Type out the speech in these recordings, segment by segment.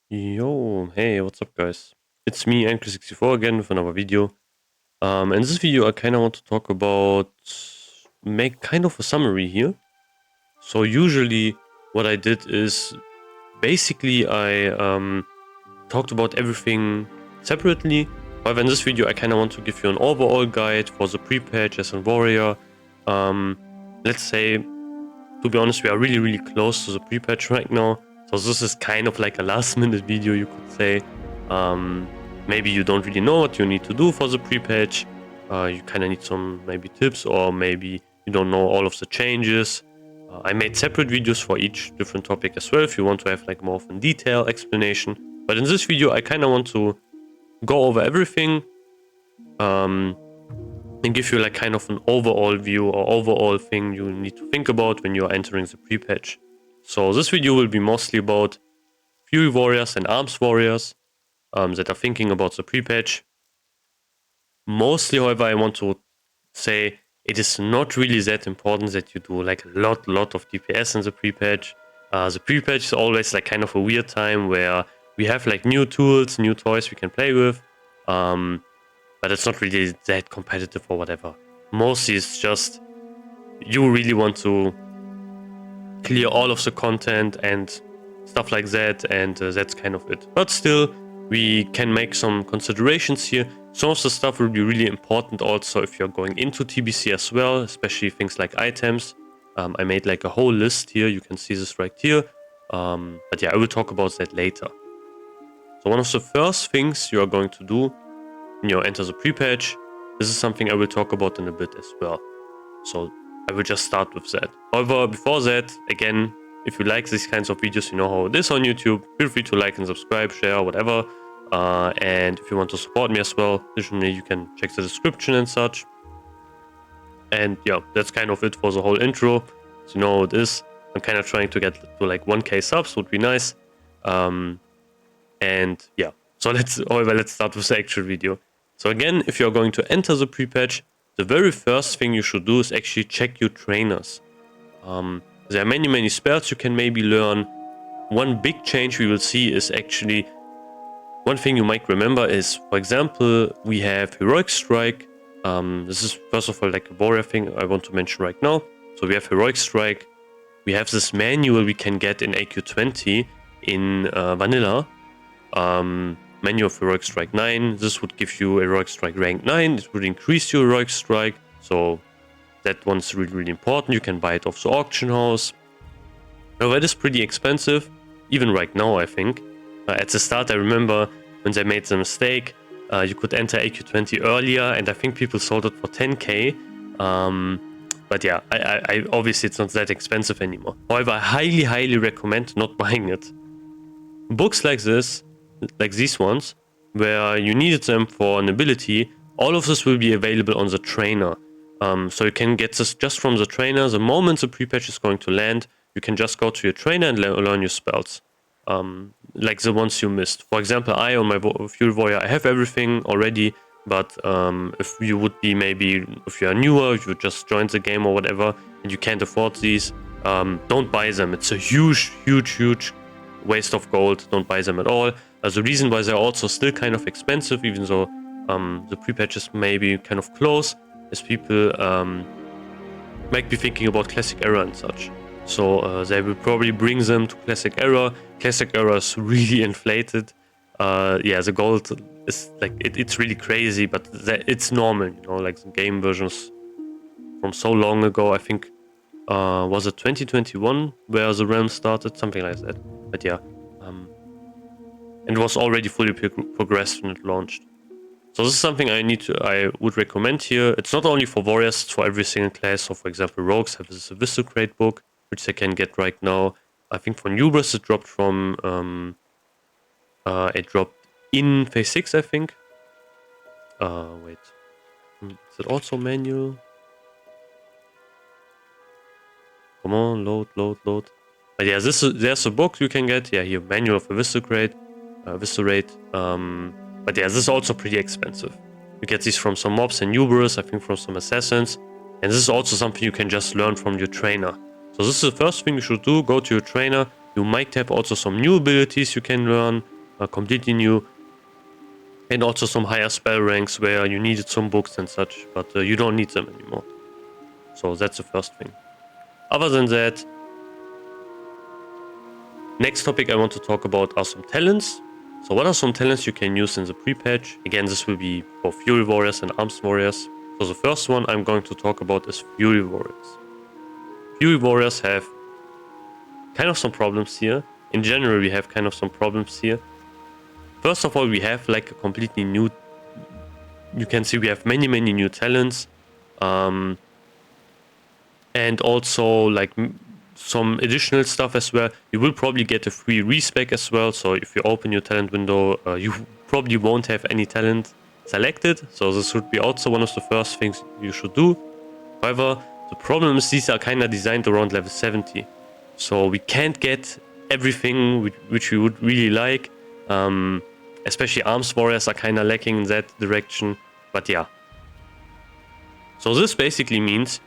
Yo, hey, what's up, guys? It's me, Anchor64 again with another video. In this video, I kind of want to talk about, make kind of a summary here. So usually what I did is, basically I talked about everything separately. However, in this video, I kind of want to give you an overall guide for the pre-patch as a warrior. Let's say, to be honest, we are really close to the pre-patch right now. So this is kind of like a last minute video, you could say. Maybe you don't really know what you need to do for the pre-patch. You kind of need some maybe tips, or maybe you don't know all of the changes. I made separate videos for each different topic as well, if you want to have like more of a detailed explanation. But in this video, I kind of want to go over everything and give you like kind of an overall view or overall thing you need to think about when you're entering the pre-patch. So this video will be mostly about Fury Warriors and Arms Warriors that are thinking about the pre-patch. Mostly, however, I want to say it is not really that important that you do like a lot of DPS in the pre-patch. The pre-patch is always like kind of a weird time where we have like new tools, new toys we can play with. But it's not really that competitive or whatever. Mostly it's just you really want to clear all of the content and stuff like that, and that's kind of it. But still, we can make some considerations here. Some of the stuff will be really important also if you're going into TBC as well, especially things like items. I made like a whole list here, you can see this right here. But yeah, I will talk about that later. So one of the first things you are going to do when you enter the pre-patch, this is something I will talk about in a bit as well. So I will just start with that. However, before that, again, if you like these kinds of videos, you know how it is on YouTube. Feel free to like and subscribe, share, whatever. And if you want to support me as well, additionally, you can check the description and such. And yeah, that's kind of it for the whole intro. So you know how it is. I'm kind of trying to get to like 1k subs, would be nice. And yeah, so let's start with the actual video. So again, if you're going to enter the pre-patch, the very first thing you should do is actually check your trainers. There are many spells you can maybe learn. One big change we will see is actually, one thing you might remember is, for example, we have Heroic Strike. This is first of all like a warrior thing I want to mention right now. So we have Heroic Strike. We have this manual we can get in AQ20 in Vanilla. Manual of Heroic Strike 9. This would give you Heroic Strike rank 9. It would increase your Heroic Strike. So that one's really important. You can buy it off the auction house. Now that is pretty expensive, even right now, I think. At the start, I remember when they made the mistake, you could enter AQ20 earlier, and I think people sold it for 10k. But yeah, I obviously it's not that expensive anymore. However, I highly recommend not buying it. Books like this, like these ones, where you needed them for an ability, all of this will be available on the trainer. So you can get this just from the trainer. The moment the pre-patch is going to land, you can just go to your trainer and learn your spells. Like the ones you missed. For example, I on my Fury Warrior, I have everything already, but if you would be maybe, if you are newer, if you just joined the game or whatever, and you can't afford these, don't buy them. It's a huge waste of gold. Don't buy them at all. The reason why they're also still kind of expensive, even though the pre-patches may be kind of close, is people might be thinking about Classic Era and such. So they will probably bring them to Classic Era. Classic Era is really inflated. Yeah, the gold is like, it's really crazy, but it's normal, you know, like the game versions from so long ago. I think, was it 2021 where the realm started? Something like that. But yeah, and it was already fully progressed when it launched. So this is something I would recommend here. It's not only for warriors, it's for every single class. So for example, rogues have this Aristocrat book, which they can get right now. I think for newbers it dropped from it dropped in phase 6, I think. Wait. Is it also manual? Come on, load. But yeah, there's a book you can get. Yeah, here, Manual of Eviscerate. But yeah, this is also pretty expensive. You get these from some mobs and newbers, I think from some assassins. And this is also something you can just learn from your trainer. So this is the first thing you should do. Go to your trainer. You might have also some new abilities you can learn. completely new. And also some higher spell ranks where you needed some books and such, but you don't need them anymore. So that's the first thing. Other than that, next topic I want to talk about are some talents. So what are some talents you can use in the pre-patch? Again, this will be for Fury Warriors and Arms Warriors. So the first one I'm going to talk about is Fury Warriors. Fury Warriors have kind of some problems here. In general, we have kind of some problems here. First of all, we have like a completely new... You can see we have many new talents. And also like some additional stuff as well. You will probably get a free respec as well. So if you open your talent window, you probably won't have any talent selected. So this would be also one of the first things you should do. However, the problem is these are kind of designed around level 70. So we can't get everything which we would really like. Especially Arms Warriors are kind of lacking in that direction. But yeah. So this basically means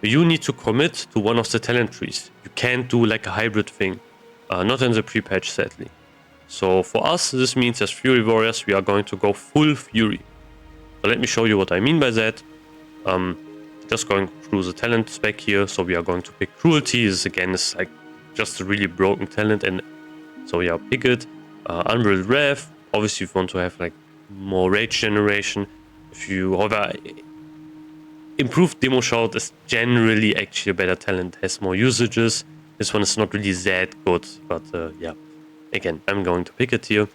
you need to commit to one of the talent trees. You can't do like a hybrid thing. Not in the pre-patch, sadly. So for us, this means as Fury Warriors, we are going to go full Fury. So let me show you what I mean by that. Just going through the talent spec here. So we are going to pick Cruelty. This again is like just a really broken talent. And so yeah, pick it. Unreal Wrath. Obviously, if you want to have like more rage generation. If you, however, Improved Demo Shout is generally actually a better talent, has more usages. This one is not really that good, but yeah. Again, I'm going to pick it here.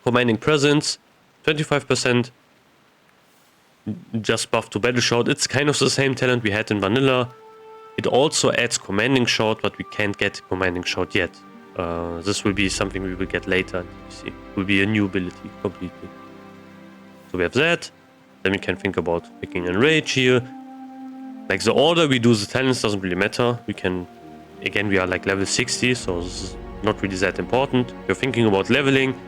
Commanding Presence, 25%. Just buff to Battle Shout. It's kind of the same talent we had in Vanilla. It also adds Commanding Shout, but we can't get Commanding Shout yet. This will be something we will get later in TBC. It will be a new ability completely. So we have that. Then we can think about picking Enrage here. Like the order we do the talents doesn't really matter. We can, again, we are like level 60, so this is not really that important. If you're thinking about leveling,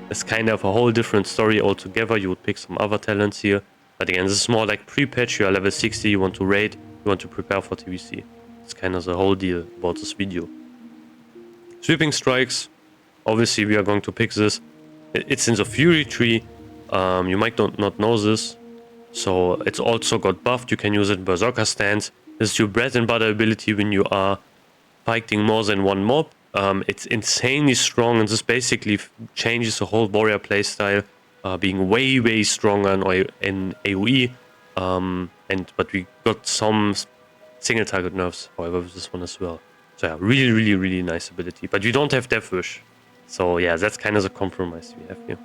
it's kind of a whole different story altogether. You would pick some other talents here. But again, this is more like pre-patch. You are level 60, you want to raid, you want to prepare for TBC. It's kind of the whole deal about this video. Sweeping Strikes. Obviously, we are going to pick this. It's in the Fury tree. You might not know this. So it's also got buffed. You can use it in Berserker stance. This is your bread and butter ability when you are fighting more than one mob. It's insanely strong, and this basically changes the whole warrior playstyle, being way stronger in AoE. But we got some single target nerfs, however, with this one as well. So yeah, really nice ability. But we don't have Death Wish. So yeah, that's kind of the compromise we have here.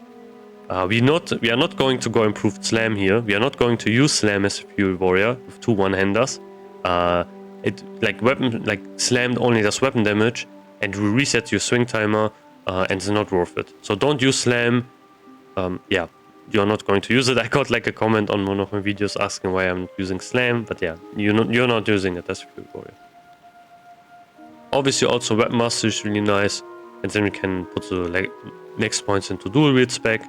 We are not going to go improved Slam here. We are not going to use Slam as a Fury Warrior with 2 one-handers. Slam only does weapon damage and will reset your swing timer, and it's not worth it. So don't use Slam. Yeah, you're not going to use it. I got like a comment on one of my videos asking why I'm using Slam, but yeah, you're not using it as a Fury Warrior. Obviously, also Weapon Master is really nice, and then we can put the next points into dual wield spec.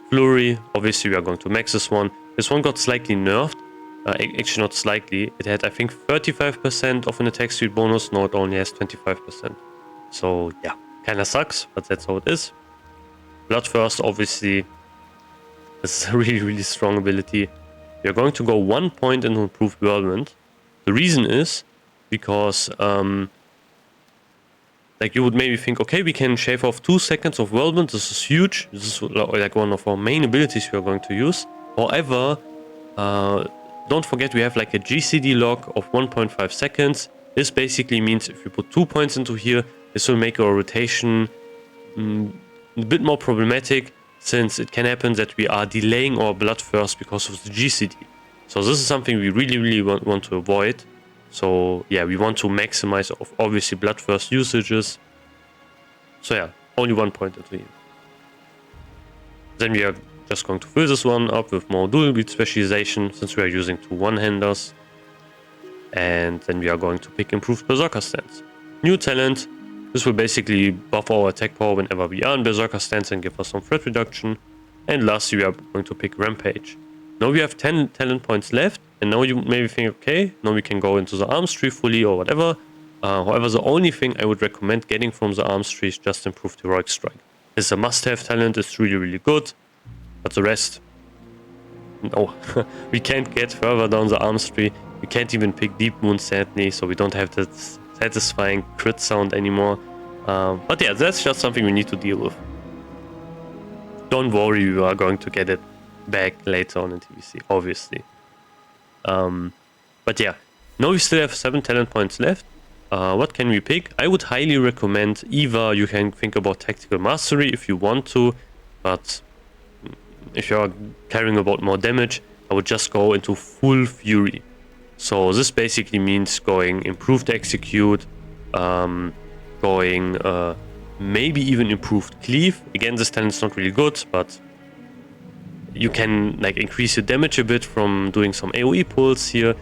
Flurry, obviously we are going to max this one. This one got slightly nerfed. Actually not slightly. It had, I think, 35% of an attack speed bonus. Now it only has 25%. So yeah, kinda sucks, but that's how it is. Bloodthirst, obviously, is a really strong ability. We are going to go 1 point into improved whirlwind. The reason is because like you would maybe think, okay, we can shave off 2 seconds of whirlwind. This is huge. This is like one of our main abilities we are going to use. However, don't forget we have like a GCD lock of 1.5 seconds. This basically means if you put 2 points into here, this will make our rotation a bit more problematic, since it can happen that we are delaying our Bloodthirst because of the GCD. So this is something we really want to avoid. So yeah, we want to maximize obviously Bloodthirst usages. So yeah, only 1 point into here. Then we are just going to fill this one up with more dual wield specialization, since we are using 2 one-handers. And then we are going to pick improved Berserker stance. New talent. This will basically buff our attack power whenever we are in Berserker stance and give us some threat reduction. And lastly, we are going to pick Rampage. Now we have 10 talent points left, and now you maybe think, okay, now we can go into the arms tree fully or whatever. However, the only thing I would recommend getting from the arms tree is just improved Heroic Strike. It's a must-have talent, it's really, really good. But the rest, no. We can't get further down the arms tree. We can't even pick Deep Wound, sadly, so we don't have that satisfying crit sound anymore. But yeah, that's just something we need to deal with. Don't worry, you are going to get it back later on in TBC, obviously. But yeah, now we still have 7 talent points left. What can we pick? I would highly recommend either you can think about Tactical Mastery if you want to, but if you're caring about more damage, I would just go into full Fury. So this basically means going Improved Execute, going maybe even Improved Cleave. Again, this talent's not really good, but you can like increase your damage a bit from doing some AoE pulls here.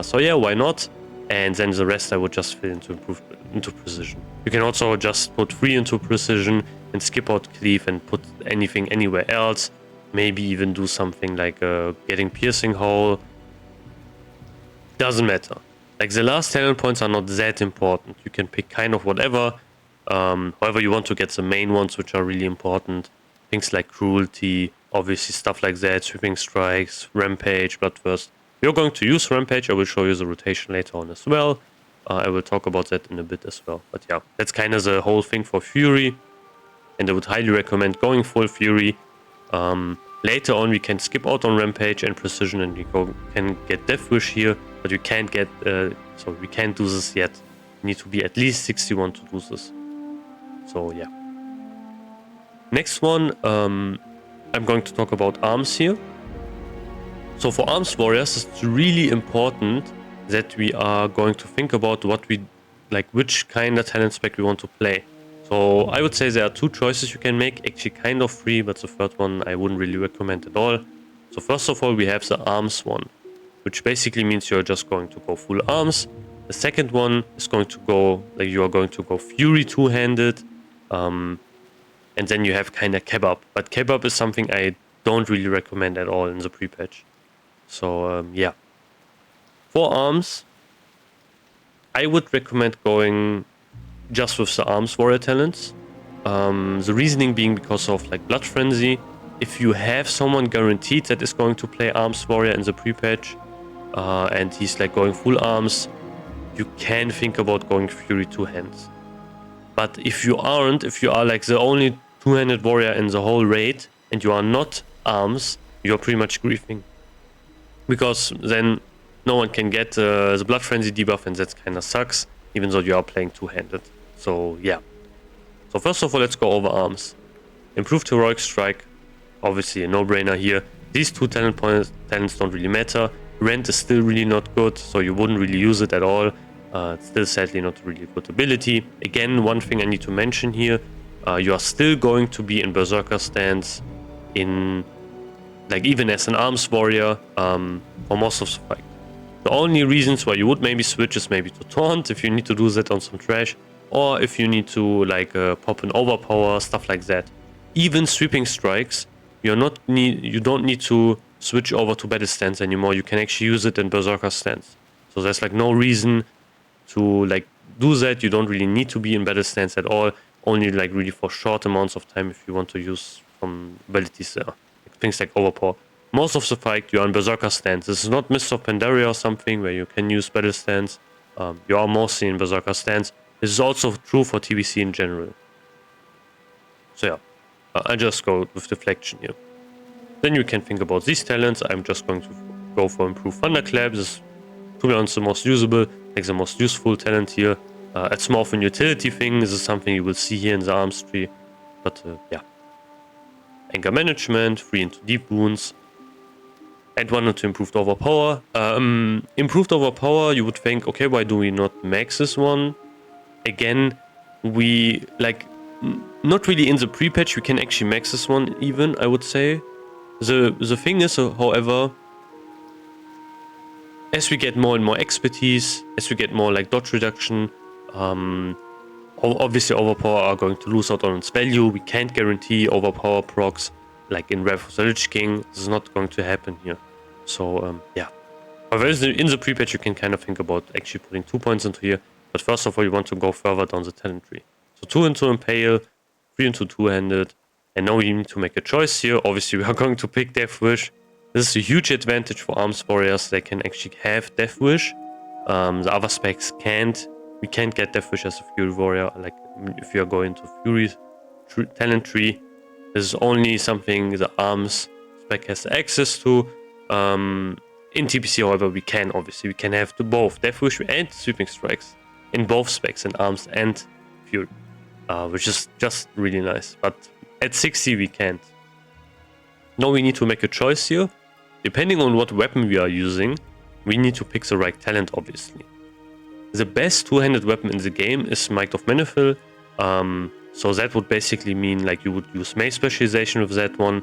So yeah, why not? And then the rest I would just fill into Precision. You can also just put 3 into Precision and skip out Cleave and put anything anywhere else. Maybe even do something like getting Piercing Hole. Doesn't matter. Like the last talent points are not that important. You can pick kind of whatever. However, you want to get the main ones which are really important. Things like Cruelty, obviously stuff like that, Sweeping Strikes, Rampage, Bloodthirst. We're going to use Rampage. I will show you the rotation later on as well. I will talk about that in a bit as well. But yeah, that's kind of the whole thing for Fury. And I would highly recommend going full Fury. Later on, we can skip out on Rampage and Precision, and we can get Death Wish here. But we can't get, so we can't do this yet. We need to be at least 61 to do this. So yeah. Next one, I'm going to talk about arms here. So for arms warriors, it's really important that we are going to think about what we like, which kind of talent spec we want to play. So I would say there are 2 choices you can make, actually kind of 3, but the third one I wouldn't really recommend at all. So first of all, we have the arms one, which basically means you're just going to go full arms. The second one is going to go, like you are going to go Fury 2-handed. And then you have kind of Kebab. But Kebab is something I don't really recommend at all in the pre-patch. So yeah. For arms, I would recommend going just with the arms warrior talents. The reasoning being because of like Blood Frenzy. If you have someone guaranteed that is going to play arms warrior in the pre-patch, and he's like going full arms, you can think about going Fury 2 hands. But if you aren't, if you are like the only 2-handed warrior in the whole raid and you are not arms, you're pretty much griefing. Because then no one can get the Blood Frenzy debuff, and that kind of sucks, even though you are playing 2-handed. So yeah. So first of all, let's go over arms. Improved Heroic Strike, obviously a no-brainer here. These 2 talents don't really matter. Rent is still really not good, so you wouldn't really use it at all. It's still sadly not really a good ability. Again, one thing I need to mention here, you are still going to be in Berserker stance in, like even as an arms warrior, for most of the fight. The only reasons why you would maybe switch is maybe to taunt if you need to do that on some trash, or if you need to like pop an overpower, stuff like that. Even Sweeping Strikes, you don't need to switch over to battle stance anymore. You can actually use it in Berserker stance. So there's like no reason to like do that. You don't really need to be in battle stance at all. Only like really for short amounts of time if you want to use some abilities there. Things like overpower. Most of the fight you are in Berserker stance. This is not Mist of Pandaria or something where you can use battle stance. You are mostly in Berserker stance. This is also true for TBC in general. So yeah, I just go with Deflection here. Then you can think about these talents. I'm just going to go for Improved Thunderclap. This is, to be honest, the most usable, like the most useful talent here. It's more of a utility thing. This is something you will see here in the arms tree. But yeah. Anger Management, 3 into Deep Wounds. And 1 into Improved Overpower. Improved Overpower, you would think, okay, why do we not max this one? Again, we, like, not really in the pre-patch, we can actually max this one even, I would say. The thing is, however, as we get more and more expertise, as we get more like dodge reduction, obviously overpower are going to lose out on its value. We can't guarantee overpower procs like in Wrath of the Lich King. This is not going to happen here. So yeah. However, in the pre-patch you can kind of think about actually putting 2 points into here. But first of all, you want to go further down the talent tree. So 2 into Impale, 3 into two-handed. And now we need to make a choice here. Obviously, we are going to pick Death Wish. This is a huge advantage for arms warriors. They can actually have Death Wish. The other specs can't. We can't get Death Wish as a Fury warrior. Like if you are going to Fury talent tree, this is only something the arms spec has access to. In TBC, however, we can have both Death Wish and Sweeping Strikes in both specs, in arms and Fury, which is just really nice. But at 60 we can't. Now we need to make a choice here. Depending on what weapon we are using, we need to pick the right talent, obviously. The best two-handed weapon in the game is Might of Manipul. So that would basically mean like you would use Mace specialization with that one.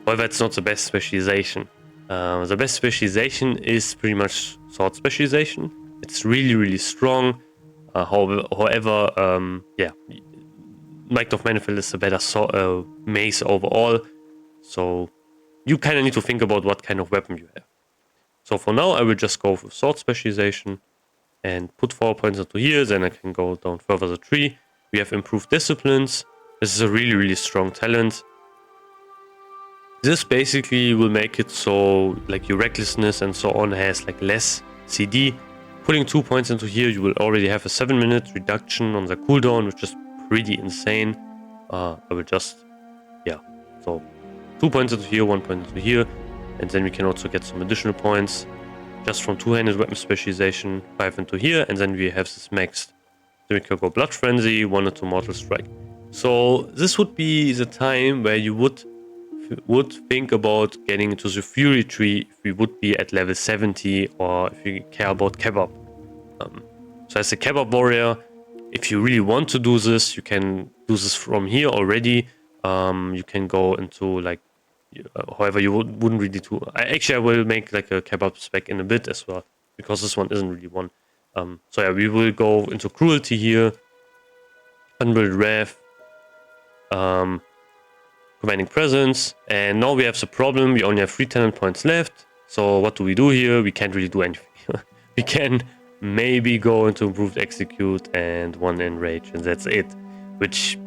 However, it's not the best specialization. The best specialization is pretty much Sword specialization. It's really, really strong. However, yeah, Might of Manipul is a better mace overall. So you kind of need to think about what kind of weapon you have. So for now, I will just go with Sword specialization and put 4 points into here. Then I can go down further the tree. We have improved disciplines. This is a really, really strong talent. This basically will make it so like your recklessness and so on has like less CD. Putting 2 points into here, you will already have a 7-minute reduction on the cooldown, which is pretty insane. I will just, yeah, so 2 points into here, 1 point into here, and then we can also get some additional points just from two-handed weapon specialization, 5 into here, and then we have this maxed. Then we can go Blood Frenzy, 1 into Mortal Strike. So this would be the time where you would think about getting into the Fury tree if we would be at level 70, or if you care about Kebab. So as a Kebab warrior, if you really want to do this, you can do this from here already. You can go into like, however, you wouldn't really do. I will make like a Kebab spec in a bit as well, because this one isn't really one. So yeah, we will go into Cruelty here, Unbuild Wrath, Commanding Presence, and now we have the problem, we only have 3 talent points left. So what do we do here? We can't really do anything. We can maybe go into Improved Execute and 1 Enrage, and that's it, which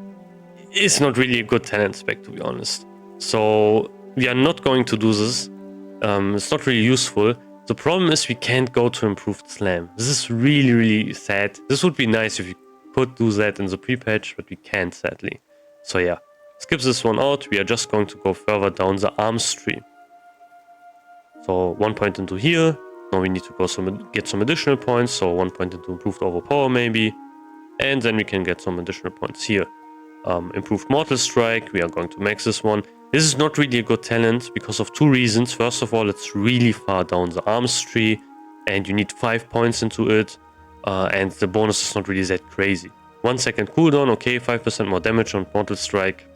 is not really a good talent spec, to be honest. So we are not going to do this. It's not really useful. The problem is we can't go to Improved Slam. This is really, really sad. This would be nice if you could do that in the pre-patch, but we can't, sadly. So yeah, skip this one out. We are just going to go further down the arms tree. So 1 point into here. Now we need to go get some additional points. So 1 point into Improved Overpower maybe. And then we can get some additional points here. Improved Mortal Strike. We are going to max this one. This is not really a good talent because of 2 reasons. First of all, it's really far down the arms tree and you need 5 points into it. And the bonus is not really that crazy. 1 second cooldown, okay, 5% more damage on Mortal Strike.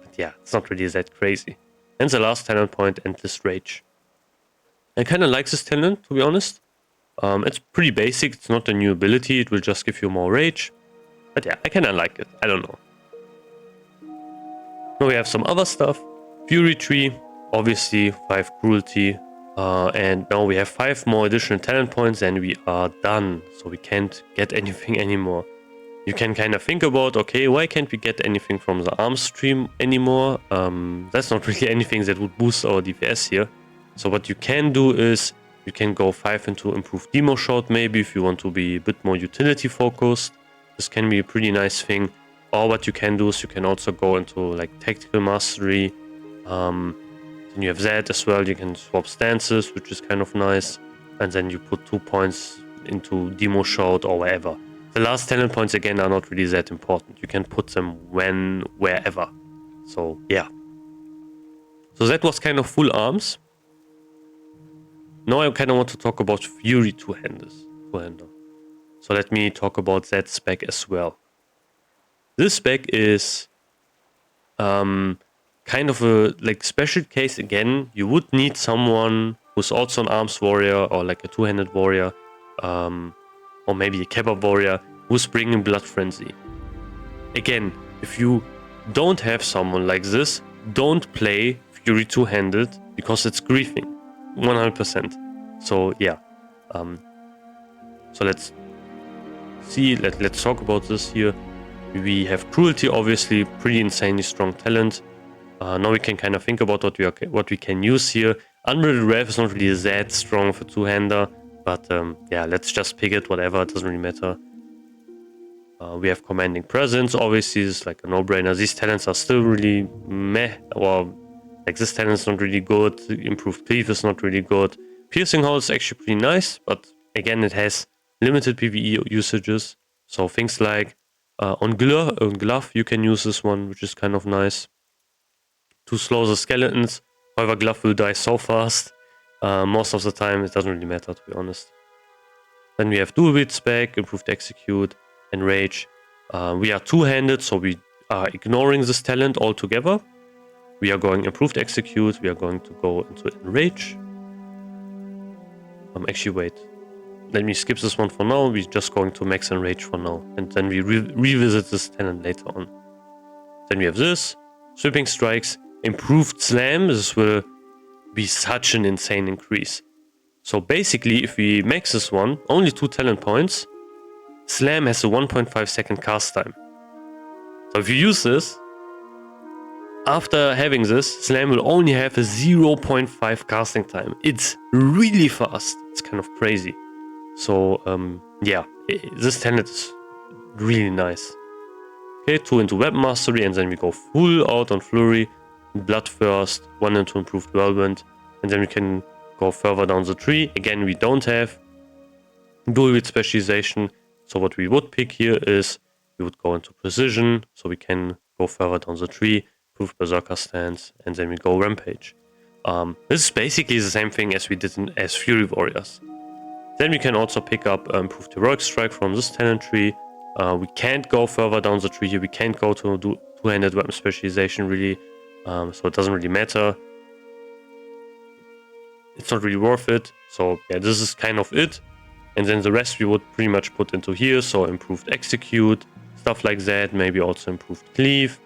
But yeah, it's not really that crazy. And the last talent point, Endless Rage. I kind of like this talent, to be honest. It's pretty basic, it's not a new ability, it will just give you more rage. But yeah, I kind of like it, I don't know. Now we have some other stuff. Fury Tree, obviously 5 Cruelty. And now we have 5 more additional talent points and we are done. So we can't get anything anymore. You can kind of think about, okay, why can't we get anything from the arms stream anymore? That's not really anything that would boost our DPS here. So what you can do is, you can go 5 into Improved Demo Shot maybe if you want to be a bit more utility focused. This can be a pretty nice thing. Or what you can do is you can also go into like Tactical Mastery. Then you have that as well. You can swap stances, which is kind of nice. And then you put 2 points into Demo Shot or wherever. The last talent points again are not really that important. You can put them wherever. So yeah. So that was kind of full arms. Now I kind of want to talk about Fury two-hander. So let me talk about that spec as well. This spec is kind of a like special case again. You would need someone who's also an arms warrior or like a two-handed warrior, or maybe a Kebab warrior who's bringing Blood Frenzy. Again, if you don't have someone like this, don't play Fury two-handed because it's griefing 100%. So yeah, so let's see. Let's talk about this here. We have Cruelty, obviously, pretty insanely strong talent. Now we can kind of think about what we can use here. Unbridled Wrath is not really that strong for two-hander, but yeah, let's just pick it, whatever, it doesn't really matter. We have Commanding Presence, obviously, is like a no-brainer. These talents are still really meh, or like this talent is not really good. Improved Cleave is not really good. Piercing Hole is actually pretty nice, but again, it has limited PvE usages. So things like on Glove, you can use this one, which is kind of nice. To slow the skeletons. However, Glove will die so fast. Most of the time, it doesn't really matter, to be honest. Then we have Dual Wield Spec, Improved Execute, and Rage. We are two-handed, so we are ignoring this talent altogether. We are going Improved Execute, we are going to go into Enrage. Actually, wait. Let me skip this one for now. We're just going to Max Enrage for now. And then we revisit this talent later on. Then we have this. Sweeping Strikes. Improved Slam. This will be such an insane increase. So basically, if we max this one, only 2 talent points, Slam has a 1.5 second cast time. So if you use this, after having this, Slam will only have a 0.5 casting time. It's really fast. It's kind of crazy. So yeah, this talent is really nice. Okay, 2 into Weapon Mastery, and then we go full out on Flurry, Blood first, 1 into Improved Whirlwind, and then we can go further down the tree. Again, we don't have Dual Wield Specialization, so what we would pick here is we would go into Precision, so we can go further down the tree, Improved Berserker Stance, and then we go Rampage. This is basically the same thing as we did as Fury Warriors. Then we can also pick up Improved Heroic Strike from this talent tree. We can't go further down the tree here, we can't go to two-handed weapon specialization really, so it doesn't really matter. It's not really worth it, so yeah, this is kind of it. And then the rest we would pretty much put into here, so Improved Execute, stuff like that, maybe also Improved Cleave.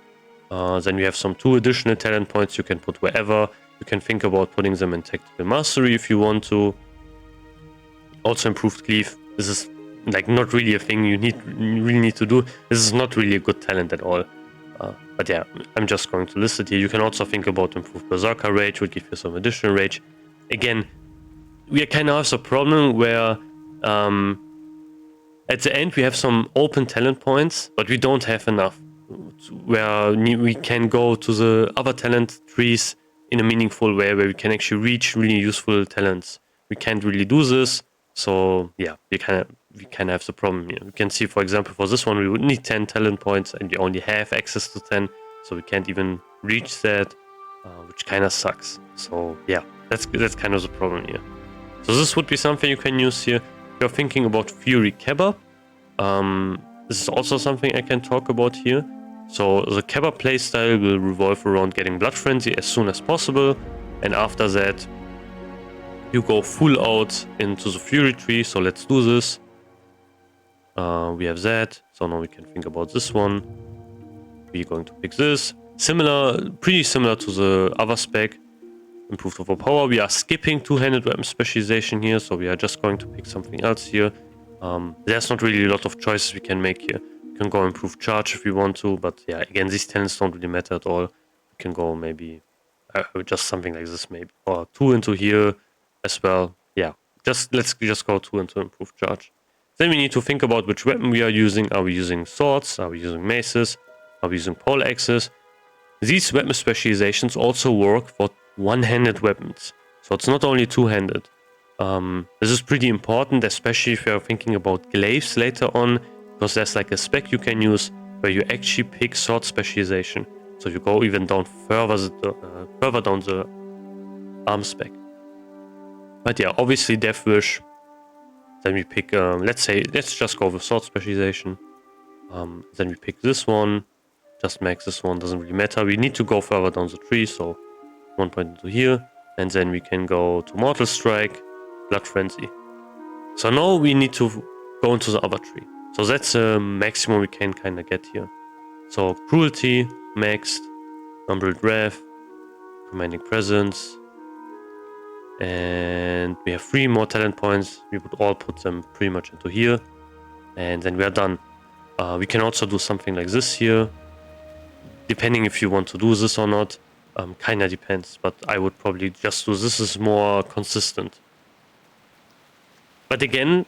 Then we have some 2 additional talent points you can put wherever. You can think about putting them in Tactical Mastery if you want to. Also Improved Cleave, this is like not really a thing you really need to do. This is not really a good talent at all. But yeah, I'm just going to list it here. You can also think about Improved Berserker Rage, would give you some additional rage. Again, we kind of have a problem where at the end we have some open talent points, but we don't have enough where we can go to the other talent trees in a meaningful way, where we can actually reach really useful talents. We can't really do this, so yeah, we kind of have the problem here. We can see, for example, for this one we would need 10 talent points, and we only have access to 10, so we can't even reach that, which kind of sucks. So yeah, that's kind of the problem here. So this would be something you can use here. If you're thinking about Fury Kebab, this is also something I can talk about here. So the Kebab playstyle will revolve around getting Blood Frenzy as soon as possible, and after that you go full out into the Fury tree. So let's do this. We have that, so now we can think about this one. We're going to pick this. Pretty similar to the other spec. Improved Overpower. We are skipping two-handed weapon specialization here, so we are just going to pick something else here. There's not really a lot of choices we can make here. We can go Improved Charge if we want to, but yeah, again, these talents don't really matter at all. We can go maybe just something like this, maybe, or 2 into here as well. Yeah, let's just go 2 into Improved Charge. Then we need to think about which weapon we are using. Are we using swords? Are we using maces? Are we using pole axes? These weapon specializations also work for one-handed weapons, so it's not only two-handed. This is pretty important, especially if you're thinking about glaives later on, because there's like a spec you can use where you actually pick sword specialization. So you go even down further down the arm spec. But yeah, obviously Death Wish. Then we pick, let's just go with sword specialization. Then we pick this one. Just max this one, doesn't really matter. We need to go further down the tree, so 1 point into here. And then we can go to Mortal Strike, Blood Frenzy. So now we need to go into the other tree. So that's the maximum we can kind of get here. So Cruelty, maxed, Unbridled Wrath, Commanding Presence. And we have 3 more talent points. We would all put them pretty much into here. And then we are done. We can also do something like this here, depending if you want to do this or not. Kinda depends, but I would probably just do this. Is more consistent. But again,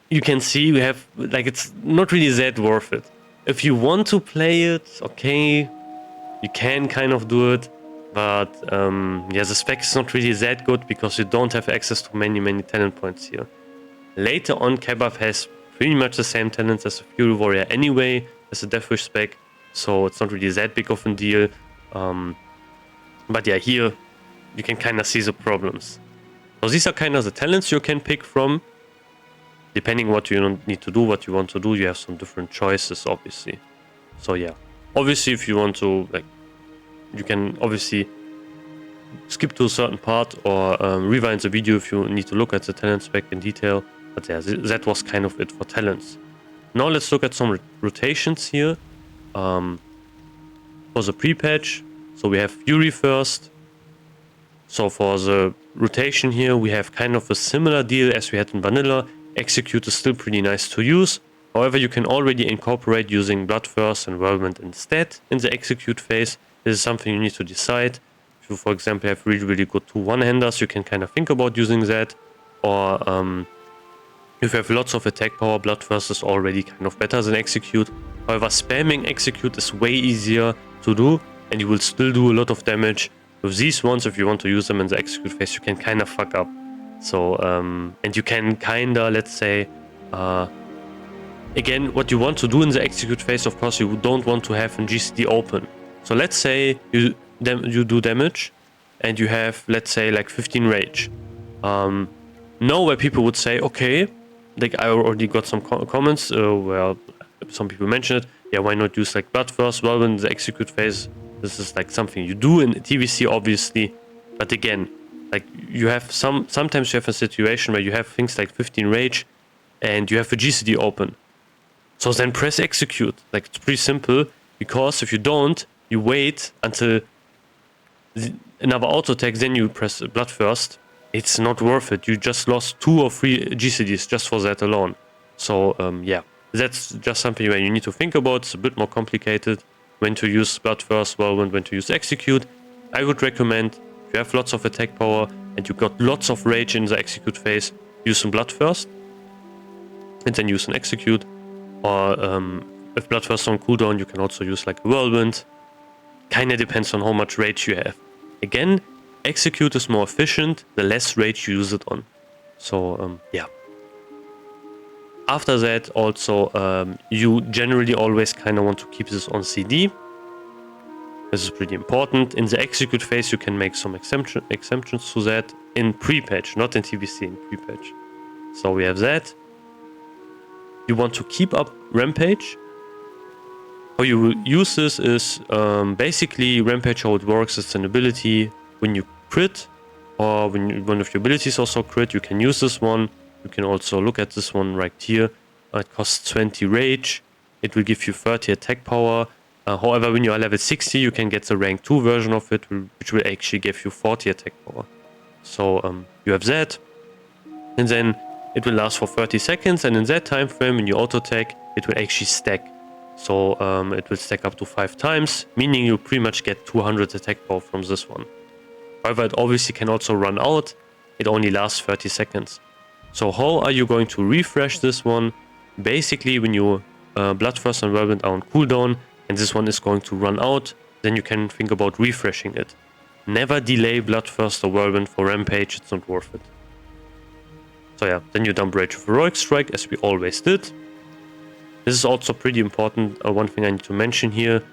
you can see we have, like, it's not really that worth it. If you want to play it, okay, you can kind of do it, but yeah, the spec is not really that good because you don't have access to many talent points here. Later on, Kebab has pretty much the same talents as the Fury Warrior anyway, as a Deathwish spec, so it's not really that big of a deal. But yeah, here you can kind of see the problems. So these are kind of the talents you can pick from. Depending what you need to do, what you want to do, you have some different choices, obviously. So yeah, obviously if you want to, like, you can obviously skip to a certain part or rewind the video if you need to look at the talent spec in detail. But yeah, that was kind of it for talents. Now let's look at some rotations here for the pre-patch. So we have Fury first. So for the rotation here, we have kind of a similar deal as we had in vanilla. Execute is still pretty nice to use. However, you can already incorporate using Bloodthirst and Whirlwind instead in the execute phase. This is something you need to decide. If you, for example, have really good 2 one-handers, you can kind of think about using that. Or if you have lots of attack power, Bloodthirst is already kind of better than execute. However, spamming execute is way easier to do, and you will still do a lot of damage. With these ones, if you want to use them in the execute phase, you can kind of fuck up. So, and you can kinda, let's say, again, what you want to do in the execute phase, of course, you don't want to have an GCD open. So let's say you do damage, and you have, let's say, like 15 rage. Now where people would say, okay, like I already got some comments where some people mentioned it, yeah, why not use like Bloodthirst? Well, in the execute phase, this is like something you do in TBC, obviously, but again, like you have sometimes you have a situation where you have things like 15 rage and you have a GCD open. So then press execute. Like it's pretty simple, because if you don't, you wait until another auto attack, then you press Bloodthirst. It's not worth it. You just lost 2 or 3 GCDs just for that alone. So yeah, that's just something where you need to think about. It's a bit more complicated when to use Bloodthirst, when to use execute. I would recommend, if you have lots of attack power and you got lots of rage in the execute phase, use some Bloodthirst and then use an execute. Or if Bloodthirst on cooldown, you can also use like a Whirlwind. Kinda depends on how much rage you have. Again, execute is more efficient the less rage you use it on. So yeah. After that, also you generally always kind of want to keep this on CD. This is pretty important. In the execute phase, you can make some exemptions to that in pre-patch, not in TBC, in pre-patch. So we have that. You want to keep up Rampage. How you will use this is basically Rampage, how it works, it's an ability when you crit, or when one of your abilities also crit, you can use this one. You can also look at this one right here. It costs 20 rage. It will give you 30 attack power. However, when you are level 60, you can get the rank 2 version of it, which will actually give you 40 attack power. So you have that. And then it will last for 30 seconds. And in that time frame, when you auto attack, it will actually stack. So it will stack up to 5 times, meaning you pretty much get 200 attack power from this one. However, it obviously can also run out. It only lasts 30 seconds. So how are you going to refresh this one? Basically, when you Bloodthirst and Whirlwind are on cooldown, and this one is going to run out, then you can think about refreshing it. Never delay Bloodthirst or Whirlwind for Rampage, it's not worth it. So yeah, then you dump Rage of Heroic Strike, as we always did. This is also pretty important, one thing I need to mention here,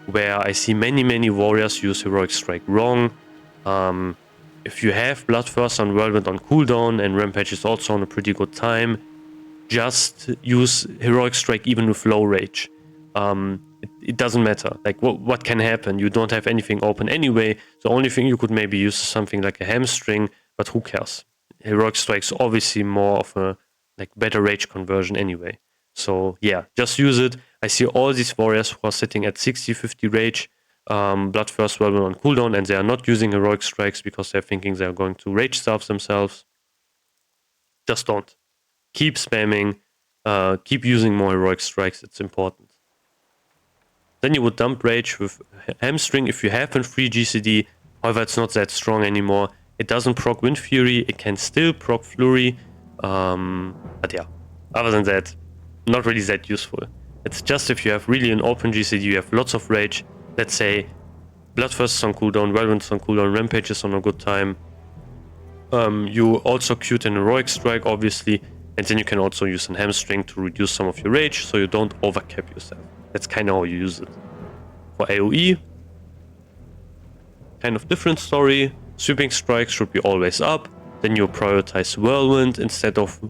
where I see many warriors use Heroic Strike wrong. If you have Bloodthirst and Whirlwind on cooldown and Rampage is also on a pretty good time, just use Heroic Strike even with low Rage. It doesn't matter. Like what can happen? You don't have anything open anyway. The only thing you could maybe use is something like a hamstring, but who cares? Heroic Strike's obviously more of a like better rage conversion anyway. So yeah, just use it. I see all these warriors who are sitting at 60-50 rage, Bloodthirst Whirlwind on cooldown, and they are not using Heroic Strikes because they're thinking they're going to rage starve themselves. Just don't. Keep spamming. keep using more heroic strikes, it's important. Then you would dump Rage with Hamstring if you have a free GCD. However, it's not that strong anymore. It doesn't proc Wind Fury, it can still proc Flurry. But yeah, other than that, not really that useful. It's just if you have really an open GCD, you have lots of Rage. Let's say Bloodthirst is on cooldown, Whirlwind is on cooldown, Rampage is on a good time. You also queued an Heroic Strike, obviously, and then you can also use an Hamstring to reduce some of your Rage, so you don't overcap yourself. That's kind of how you use it. For AoE, kind of different story. Sweeping Strikes should be always up. Then you prioritize Whirlwind instead of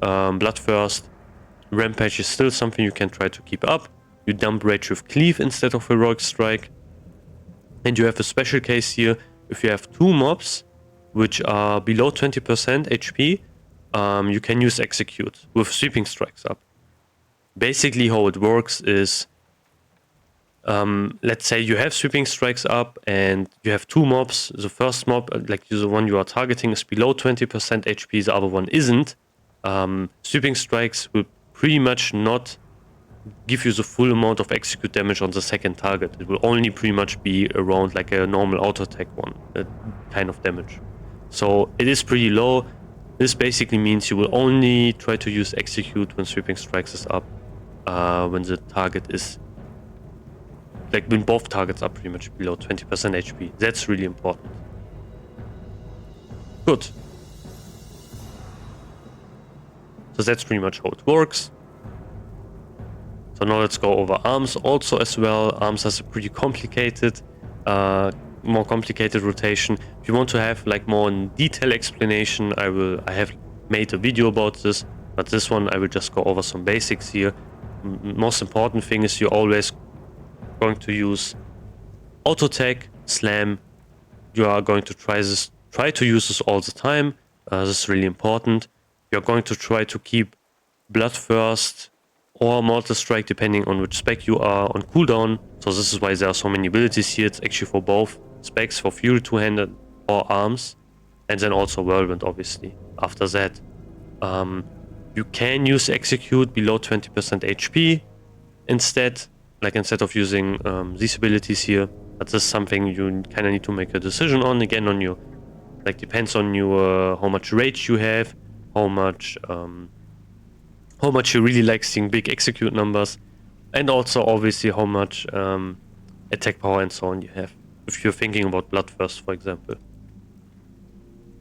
Bloodthirst. Rampage is still something you can try to keep up. You dump Rage with Cleave instead of Heroic Strike. And you have a special case here. If you have 2 mobs which are below 20% HP, you can use Execute with Sweeping Strikes up. Basically how it works is, let's say you have Sweeping Strikes up and you have 2 mobs. The first mob, like the one you are targeting, is below 20% HP, the other one isn't. Sweeping Strikes will pretty much not give you the full amount of execute damage on the second target. It will only pretty much be around like a normal auto attack one kind of damage. So it is pretty low. This basically means you will only try to use execute when Sweeping Strikes is up, when the target is, like when both targets are pretty much below 20% HP. That's really important. Good. So that's pretty much how it works. So now let's go over arms also as well. Arms has a pretty complicated, more complicated rotation. If you want to have like more in detail explanation, I have made a video about this, but this one I will just go over some basics here. Most important thing is you're always going to use auto attack, slam. You are going to try to use this all the time. This is really important. You're going to try to keep Bloodthirst or Mortal Strike, depending on which spec you are, on cooldown. So this is why there are so many abilities here. It's actually for both specs, for Fury 2-handed or arms, and then also Whirlwind, obviously. After that, you can use Execute below 20% HP instead, like instead of using these abilities here. But this is something you kind of need to make a decision on. Again, on your, like, depends on your how much rage you have, how much you really like seeing big execute numbers, and also obviously how much attack power and so on you have. If you're thinking about Bloodthirst, for example.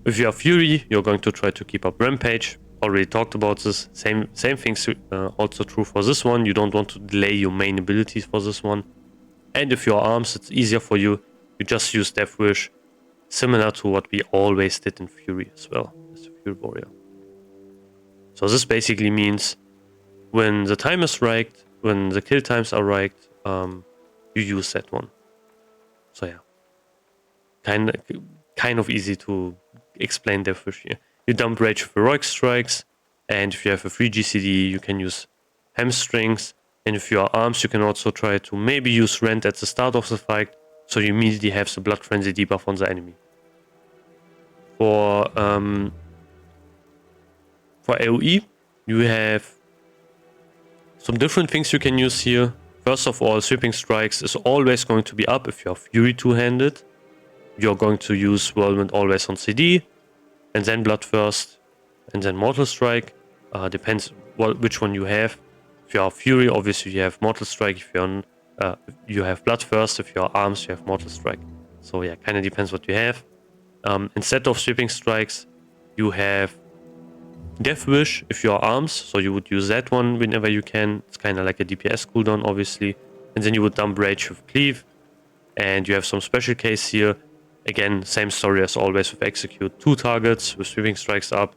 If you are Fury, you're going to try to keep up Rampage. Already talked about this. Same things also true for this one. You don't want to delay your main abilities for this one. And if you're Arms, it's easier for you. You just use Death Wish, similar to what we always did in Fury as well, as a Fury Warrior. So this basically means when the time is right, when the kill times are right, you use that one. So yeah, kind of easy to explain Death Wish here. You dump Rage with Heroic Strikes, and if you have a free GCD, you can use Hamstrings. And if you are Arms, you can also try to maybe use Rend at the start of the fight, so you immediately have the Blood Frenzy debuff on the enemy. For AoE, you have some different things you can use here. First of all, Sweeping Strikes is always going to be up if you are Fury 2-handed. You're going to use Whirlwind always on CD, and then Bloodthirst, and then Mortal Strike. Depends which one you have. If you are Fury, obviously you have Mortal Strike. If you're on, you have Bloodthirst. If you are Arms, you have Mortal Strike. So yeah, kind of depends what you have. Instead of Sweeping Strikes, you have Death Wish if you are Arms, so you would use that one whenever you can. It's kind of like a DPS cooldown, obviously. And then you would dump Rage with Cleave. And you have some special case here. Again, same story as always with Execute. 2 targets with Sweeping Strikes up.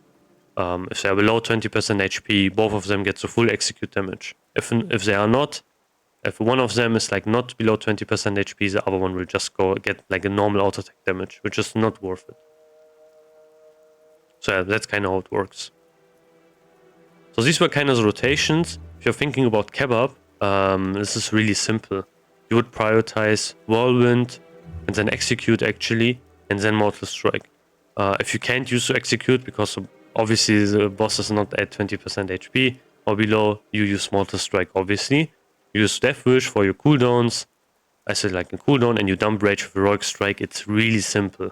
If they are below 20% HP, both of them get the full Execute damage. If they are not, if one of them is like not below 20% HP, the other one will just go get like a normal auto attack damage, which is not worth it. So yeah, that's kind of how it works. So these were kind of the rotations. If you're thinking about Kebab, this is really simple. You would prioritize Whirlwind and then Execute actually, and then Mortal Strike. If you can't use to Execute because obviously the boss is not at 20% HP, or below, you use Mortal Strike, obviously. You use Death Wish for your cooldowns. I said like a cooldown, and you dump Rage with Heroic Strike. It's really simple.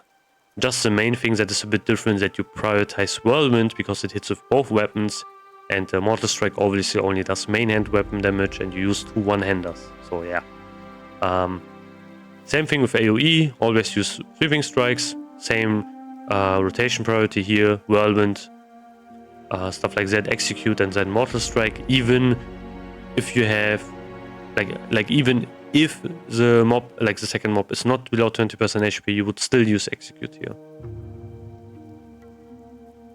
Just the main thing that is a bit different that you prioritize Whirlwind because it hits with both weapons, and Mortal Strike obviously only does main hand weapon damage, and you use 2 one-handers. So yeah. Same thing with AoE, always use Sweeping Strikes. Same rotation priority here, Whirlwind, stuff like that, Execute, and then Mortal Strike. Even if you have, even if the mob, like the second mob, is not below 20% HP, you would still use Execute here.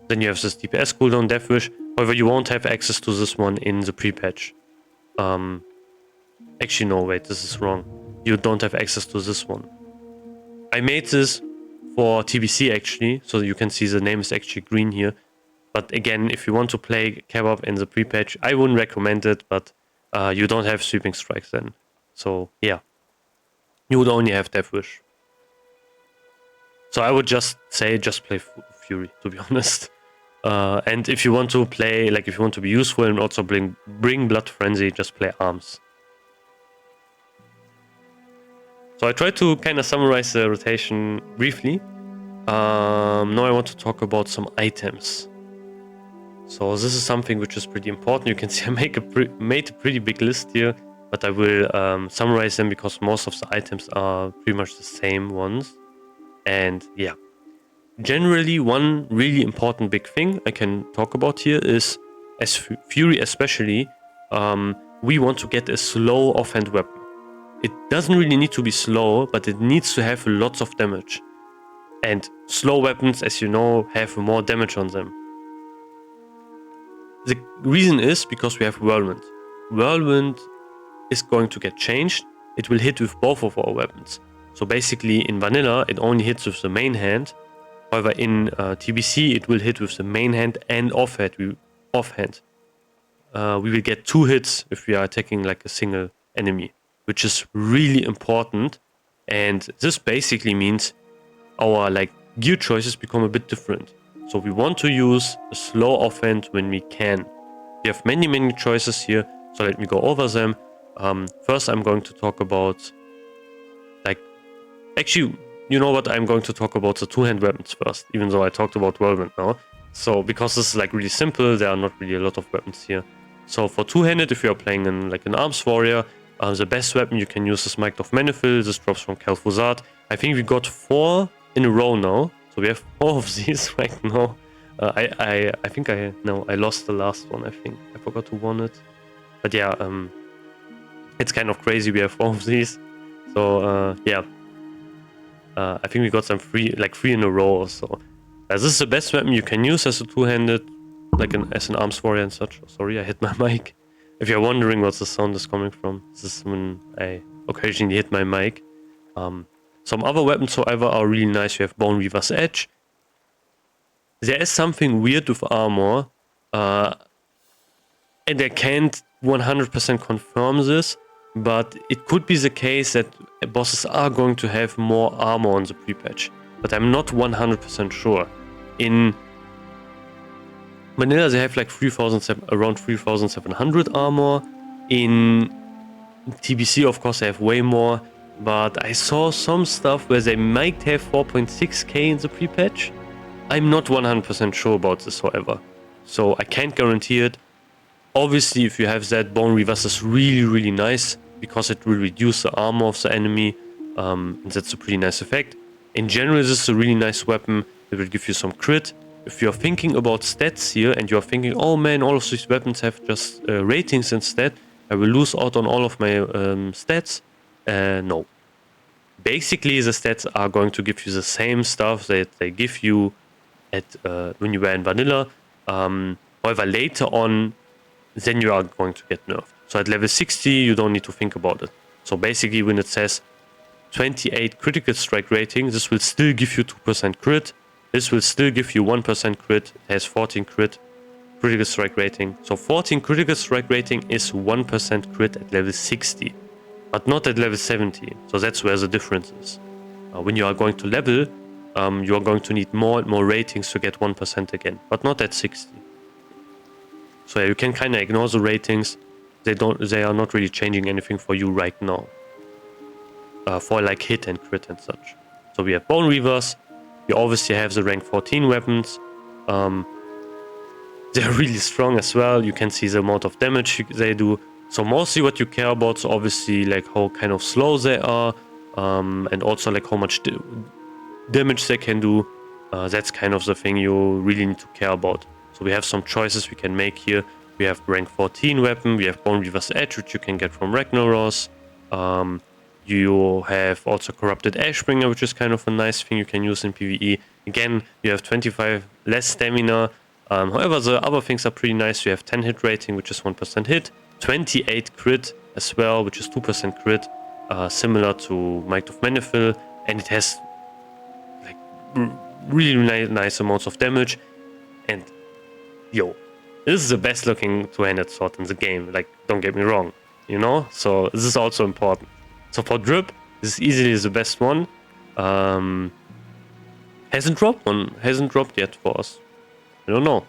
Then you have this DPS cooldown, Death Wish. However, you won't have access to this one in the pre-patch. Actually, no, wait, this is wrong. You don't have access to this one. I made this for TBC actually, so you can see the name is actually green here. But again, if you want to play Kebab in the pre-patch, I wouldn't recommend it, but you don't have Sweeping Strikes then. So yeah, you would only have Death Wish. So I would just say, just play Fury, to be honest. And if you want to play, like if you want to be useful and also bring Blood Frenzy, just play Arms. So I tried to kind of summarize the rotation briefly. Now I want to talk about some items. So this is something which is pretty important. You can see I made a pretty big list here, but I will summarize them because most of the items are pretty much the same ones. And yeah, generally one really important big thing I can talk about here is, as Fury especially, we want to get a slow offhand weapon. It doesn't really need to be slow, but it needs to have lots of damage. And slow weapons, as you know, have more damage on them. The reason is because we have Whirlwind. Whirlwind is going to get changed. It will hit with both of our weapons. So basically in vanilla, it only hits with the main hand. However, in TBC, it will hit with the main hand and offhand. We will get 2 hits if we are attacking like a single enemy, which is really important. And this basically means our gear choices become a bit different. So we want to use a slow offhand when we can. We have many choices here, so let me go over them. First I'm going to talk about, actually, you know what, I'm going to talk about the 2-hand weapons first, even though I talked about Whirlwind now. So because this is really simple, there are not really a lot of weapons here. So for 2-handed, if you are playing in an Arms Warrior, the best weapon you can use is Mike of Manifil. This drops from Crusade. I think we got 4 in a row now. So we have 4 of these right now. I think I lost the last one, I think. I forgot who won it. But yeah, it's kind of crazy we have 4 of these. So yeah. I think we got some 3 in a row or so. This is the best weapon you can use as a 2-handed, as an Arms Warrior and such. Sorry, I hit my mic. If you're wondering what the sound is coming from, this is when I occasionally hit my mic. Some other weapons, however, are really nice. You have Bone Reaver's Edge. There is something weird with armor, and I can't 100% confirm this, but it could be the case that bosses are going to have more armor on the pre-patch, but I'm not 100% sure. In vanilla, they have around 3,700 armor. In TBC, of course, they have way more. But I saw some stuff where they might have 4.6k in the pre-patch. I'm not 100% sure about this, however. So I can't guarantee it. Obviously, if you have that, Bone Reavers is really nice because it will reduce the armor of the enemy. And that's a pretty nice effect. In general, this is a really nice weapon. It will give you some crit. If you're thinking about stats here and you're thinking, oh man, all of these weapons have just ratings instead, I will lose out on all of my stats. No. Basically, the stats are going to give you the same stuff that they give you at when you were in vanilla. However, later on, then you are going to get nerfed. So at level 60, you don't need to think about it. So basically, when it says 28 critical strike rating, this will still give you 2% crit. This will still give you 1% crit. It has 14 critical strike rating. So 14 critical strike rating is 1% crit at level 60. But not at level 70, so that's where the difference is. When you are going to level, you are going to need more and more ratings to get 1% again, but not at 60. So yeah, you can kind of ignore the ratings. They are not really changing anything for you right now. For like hit and crit and such. So we have Bone Reavers. You obviously have the rank 14 weapons. They're really strong as well. You can see the amount of damage they do. So mostly what you care about is obviously like how kind of slow they are, and also like how much damage they can do. That's kind of the thing you really need to care about. So we have some choices we can make here. We have rank 14 weapon. We have Bone Reaver's Edge, which you can get from Ragnaros. You have also Corrupted Ashbringer, which is kind of a nice thing you can use in PvE. Again, you have 25 less stamina. However, the other things are pretty nice. You have 10 hit rating, which is 1% hit. 28 crit as well, which is 2% crit. Similar to Might of Menethil. And it has like really nice amounts of damage. And yo, this is the best looking two-handed sword in the game. Like, don't get me wrong, you know? So this is also important. So for drip, this is easily the best one. Hasn't dropped yet for us. I don't know.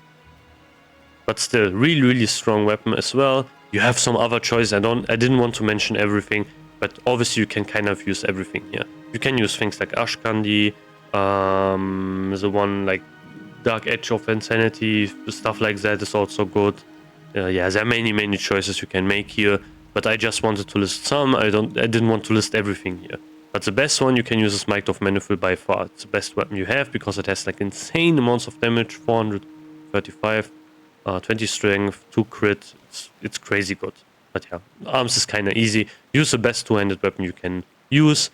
But still, really strong weapon as well. You have some other choices. I didn't want to mention everything, but obviously you can kind of use everything here. You can use things like Ashkandi, the one like Dark Edge of Insanity, stuff like that is also good. Yeah, there are many choices you can make here. But I just wanted to list some. I didn't want to list everything here. But the best one you can use is Might of Menethil by far. It's the best weapon you have because it has like insane amounts of damage, 435, 20 strength, 2 crit. It's crazy good. But yeah, arms is kind of easy. Use the best two-handed weapon you can use.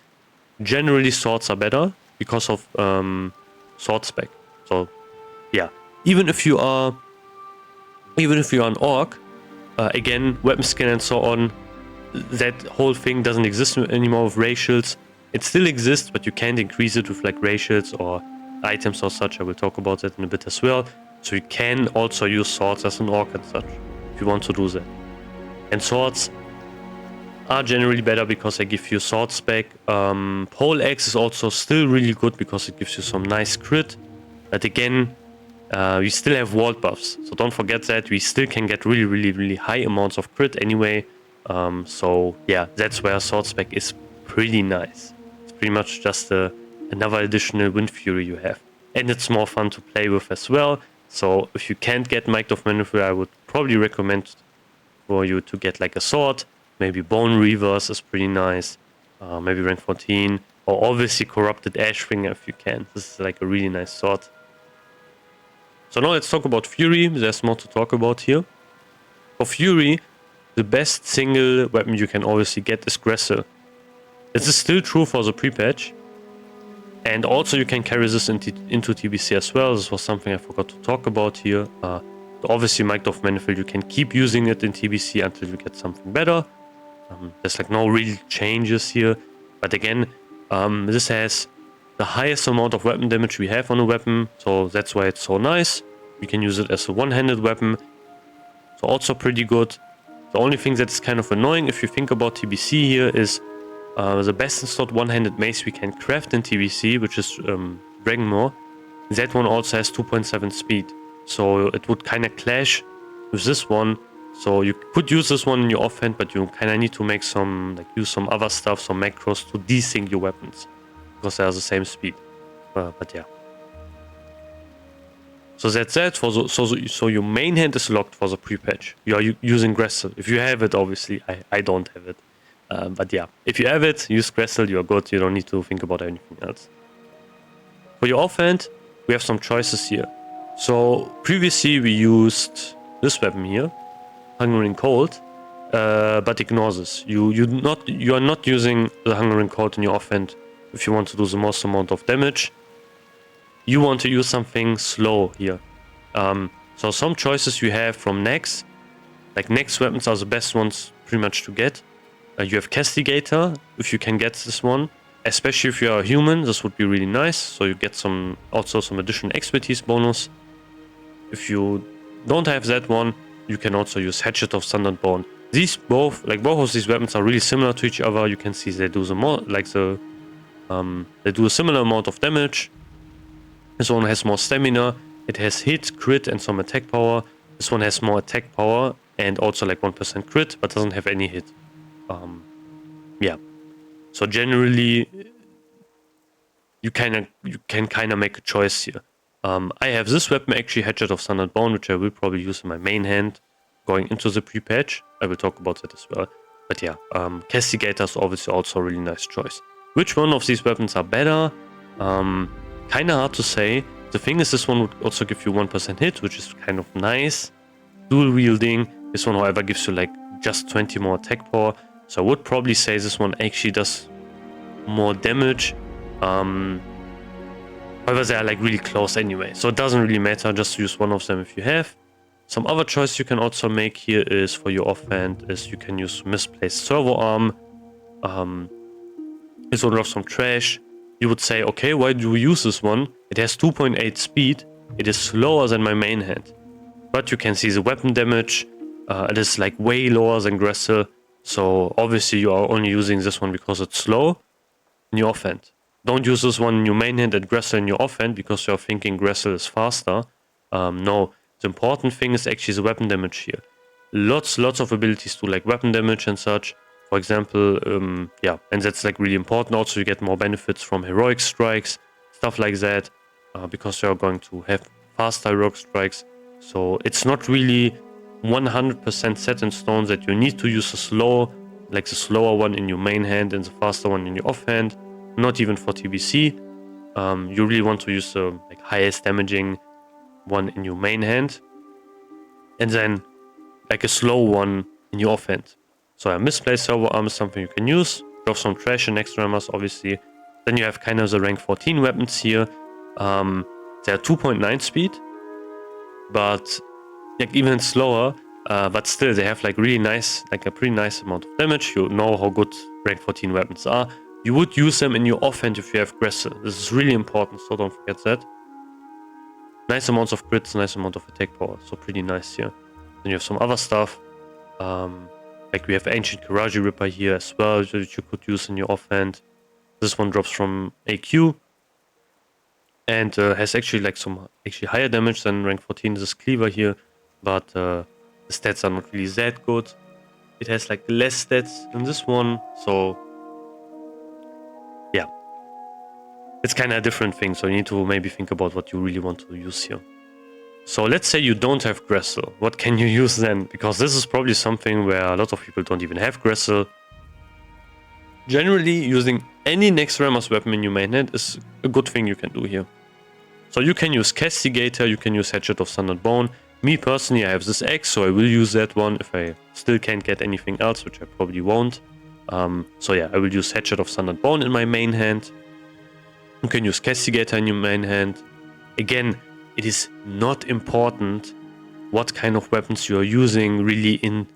Generally, swords are better because of sword spec. So yeah, even if you are an orc. Again, weapon skin and so on, that whole thing doesn't exist anymore with racials. It still exists, but you can't increase it with like racials or items or such. I will talk about that in a bit as well. So you can also use swords as an orc and such, if you want to do that. And swords are generally better because they give you sword spec. Pole axe is also still really good because it gives you some nice crit. But again, we still have walled buffs, so don't forget that. We still can get really high amounts of crit anyway. So yeah, that's where sword spec is pretty nice. It's pretty much just another additional Wind Fury you have. And it's more fun to play with as well. So if you can't get Might of Menethil, I would probably recommend for you to get like a sword. Maybe Bone Reavers is pretty nice. Maybe rank 14. Or obviously Corrupted Ashbringer if you can. This is like a really nice sword. So now let's talk about Fury. There's more to talk about here. For Fury, the best single weapon you can obviously get is Gressel. This is still true for the pre-patch. And also you can carry this into TBC as well. This was something I forgot to talk about here. Obviously Might of Menethil, you can keep using it in TBC until you get something better. There's like no real changes here. But again, this has the highest amount of weapon damage we have on a weapon, so that's why it's so nice. We can use it as a one-handed weapon, so also pretty good. The only thing that's kind of annoying if you think about TBC here is the best installed one-handed mace we can craft in TBC, which is Dragonmore. That one also has 2.7 speed, so it would kind of clash with this one. So you could use this one in your offhand, but you kind of need to make use some other stuff, some macros to desync your weapons. Because they are the same speed, but yeah. So that's that. So your main hand is locked for the pre-patch. You are using Gressel. If you have it, obviously, I don't have it. But yeah, if you have it, use Gressel, you are good. You don't need to think about anything else. For your offhand, we have some choices here. So previously we used this weapon here, Hungering Cold, but ignore this. You are not using the Hungering Cold in your offhand if you want to do the most amount of damage. You want to use something slow here. So some choices you have from Nex. Like Nex weapons are the best ones pretty much to get. You have Castigator, if you can get this one. Especially if you are a human, this would be really nice. So you get also some additional expertise bonus. If you don't have that one, you can also use Hatchet of Sundered Bone. Both of these weapons are really similar to each other. You can see they do they do a similar amount of damage. This one has more stamina. It has hit, crit, and some attack power. This one has more attack power and also like 1% crit, but doesn't have any hit. Yeah. So generally, you can kind of make a choice here. I have this weapon actually, Hatchet of Sundered Bone, which I will probably use in my main hand going into the pre-patch. I will talk about that as well. But yeah, Castigator is obviously also a really nice choice. Which one of these weapons are better? Kind of hard to say. The thing is, this one would also give you 1% hit, which is kind of nice. Dual wielding. This one, however, gives you like just 20 more attack power. So I would probably say this one actually does more damage. However, they are like really close anyway, so it doesn't really matter. Just use one of them if you have. Some other choice you can also make here is for your offhand is you can use Misplaced Servo Arm. This one drops from trash. You would say, okay, why do we use this one? It has 2.8 speed. It is slower than my main hand. But you can see the weapon damage. It is like way lower than Gressel. So obviously you are only using this one because it's slow in your offhand. Don't use this one in your main hand and Gressel in your offhand because you're thinking Gressel is faster. No, the important thing is actually the weapon damage here. Lots of abilities do like weapon damage and such. For example, yeah, and that's like really important. Also, you get more benefits from heroic strikes, stuff like that, because you're going to have faster heroic strikes. So it's not really 100% set in stone that you need to use a slow, like the slower one in your main hand and the faster one in your offhand. Not even for TBC. You really want to use the like highest damaging one in your main hand, and then like a slow one in your offhand. So a Misplaced Servo Arm is something you can use. Drop some trash and extra armors, obviously. Then you have kind of the rank 14 weapons here. They are 2.9 speed, but like even slower. But still, they have like really nice, like a pretty nice amount of damage. You know how good rank 14 weapons are. You would use them in your offhand if you have Gressel. This is really important, so don't forget that. Nice amounts of crits, nice amount of attack power, so pretty nice here. Then you have some other stuff. Like we have Ancient Karaji Ripper here as well, that you could use in your offhand. This one drops from AQ. And has actually like some higher damage than rank 14, this Cleaver here. But the stats are not really that good. It has like less stats than this one, so yeah, it's kind of a different thing, so you need to maybe think about what you really want to use here. So let's say you don't have Gressel. What can you use then? Because this is probably something where a lot of people don't even have Gressel. Generally, using any Nextrammer's weapon in your main hand is a good thing you can do here. So you can use Castigator, you can use Hatchet of Sundered Bone. Me personally, I have this Axe, so I will use that one if I still can't get anything else, which I probably won't. So yeah, I will use Hatchet of Sundered Bone in my main hand. You can use Castigator in your main hand. Again, it is not important what kind of weapons you are using really in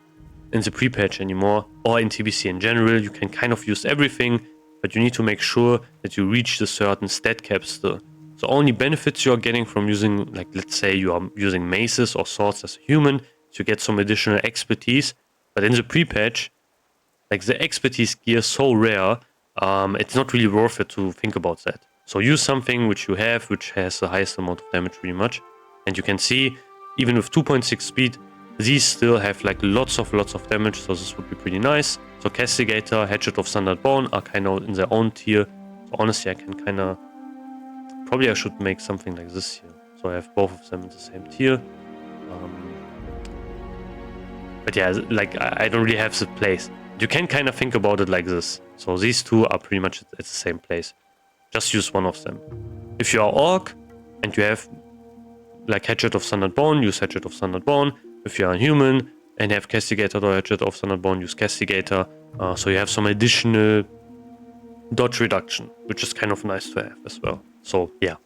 the pre-patch anymore, or in TBC in general. You can kind of use everything, but you need to make sure that you reach the certain stat caps still. So only benefits you are getting from using, like let's say you are using maces or swords as a human, so you get some additional expertise. But in the pre-patch, like the expertise gear is so rare, it's not really worth it to think about that. So use something which you have, which has the highest amount of damage pretty much. And you can see, even with 2.6 speed, these still have like lots of damage, so this would be pretty nice. So Castigator, Hatchet of Sundered Bone are kind of in their own tier. So honestly, I can kind of... Probably I should make something like this here. So I have both of them in the same tier. But yeah, like I don't really have the place. You can kind of think about it like this. So these two are pretty much at the same place. Just use one of them. If you are Orc and you have like Hatchet of Sundered Bone, use Hatchet of Sundered Bone. If you are a human and have Castigator or Hatchet of Sundered Bone, use Castigator. So you have some additional dodge reduction, which is kind of nice to have as well. So yeah,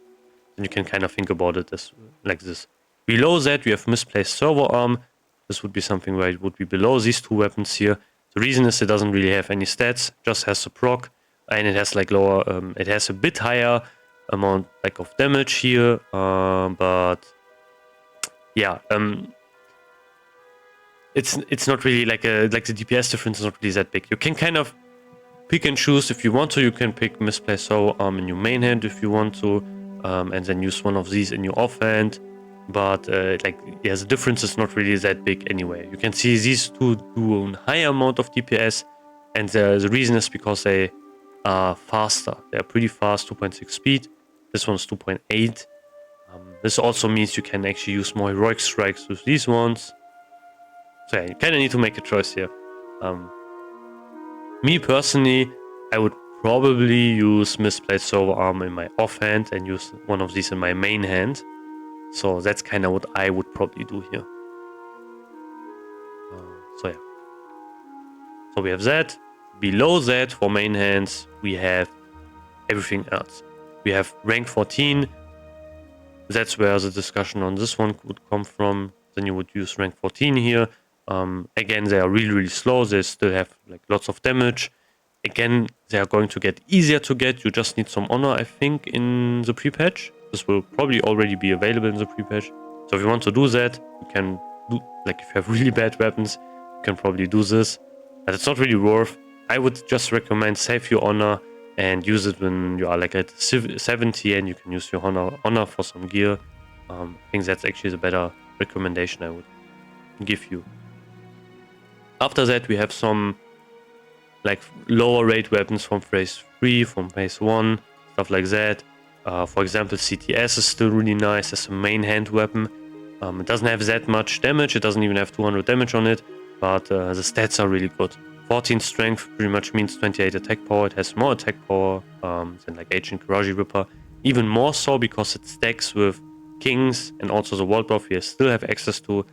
then you can kind of think about it as like this. Below that, we have Misplaced Servo Arm. This would be something where it would be below these two weapons here. The reason is it doesn't really have any stats, just has a proc, and it has like lower, it has a bit higher amount like of damage here, but yeah, it's not really like the DPS difference is not really that big. You can kind of pick and choose if you want to. You can pick Misplaced Servo Arm in your main hand if you want to, and then use one of these in your offhand. but like, yeah, the difference is not really that big anyway. You can see these two do a higher amount of DPS, and the reason is because they are faster. They're pretty fast, 2.6 speed. This one's 2.8. This also means you can actually use more heroic strikes with these ones. So yeah, you kind of need to make a choice here. Me personally, I would probably use Misplaced Server Arm in my offhand and use one of these in my main hand. So that's kind of what I would probably do here. So yeah. So we have that. Below that, for main hands, we have everything else. We have rank 14. That's where the discussion on this one would come from. Then you would use rank 14 here. Again, they are really slow. They still have like lots of damage. Again, they are going to get easier to get. You just need some honor, I think, in the pre-patch. This will probably already be available in the pre-patch. So if you want to do that, you can do, like, if you have really bad weapons, you can probably do this. But it's not really worth. I would just recommend save your honor and use it when you are like at 70 and you can use your honor for some gear. I think that's actually the better recommendation I would give you. After that, we have some like lower rate weapons from phase 3, from phase 1, stuff like that. For example, CTS is still really nice as a main hand weapon. It doesn't have that much damage, it doesn't even have 200 damage on it, but the stats are really good. 14 strength pretty much means 28 attack power. It has more attack power than like Ancient Karaji Ripper. Even more so because it stacks with Kings and also the Wall Buff you still have access to.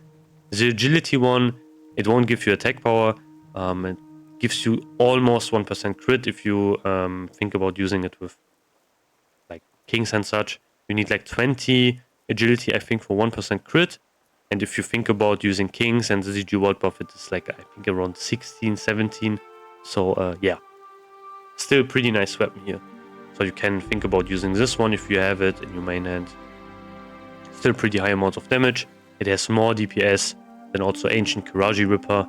The agility one, it won't give you attack power. It gives you almost 1% crit if you think about using it with like Kings and such. You need like 20 agility, I think, for 1% crit. And if you think about using Kings and the ZG World Buff, it is like, I think, around 16, 17. So, yeah. Still pretty nice weapon here. So you can think about using this one if you have it in your main hand. Still pretty high amounts of damage. It has more DPS than also Ancient Karaji Ripper.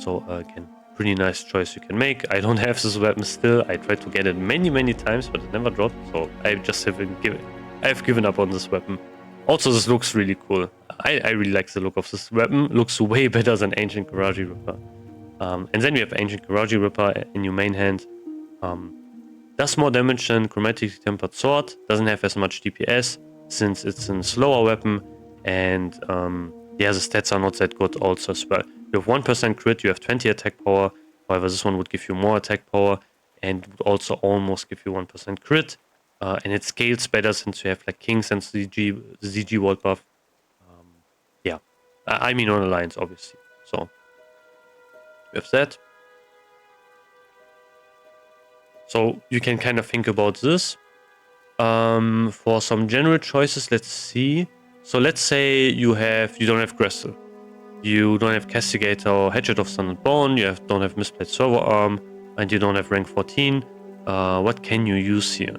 So, again, pretty nice choice you can make. I don't have this weapon still. I tried to get it many times, but it never dropped. So I just I've given up on this weapon. Also, this looks really cool. I really like the look of this weapon. Looks way better than Ancient Karaji Ripper. And then we have Ancient Karaji Ripper in your main hand. Does more damage than Chromatically Tempered Sword. Doesn't have as much DPS since it's a slower weapon. And yeah, the stats are not that good also as well. You have 1% crit, you have 20 attack power. However, this one would give you more attack power and would also almost give you 1% crit. And it scales better since you have like Kings and the ZG World Buff. Yeah, I mean on Alliance, obviously. So, we have that. So, you can kind of think about this. For some general choices, let's see. So, let's say you don't have Gressel. You don't have Castigator or Hatchet of Sun and Bone. You don't have Misplaced Server Arm. And you don't have rank 14. What can you use here?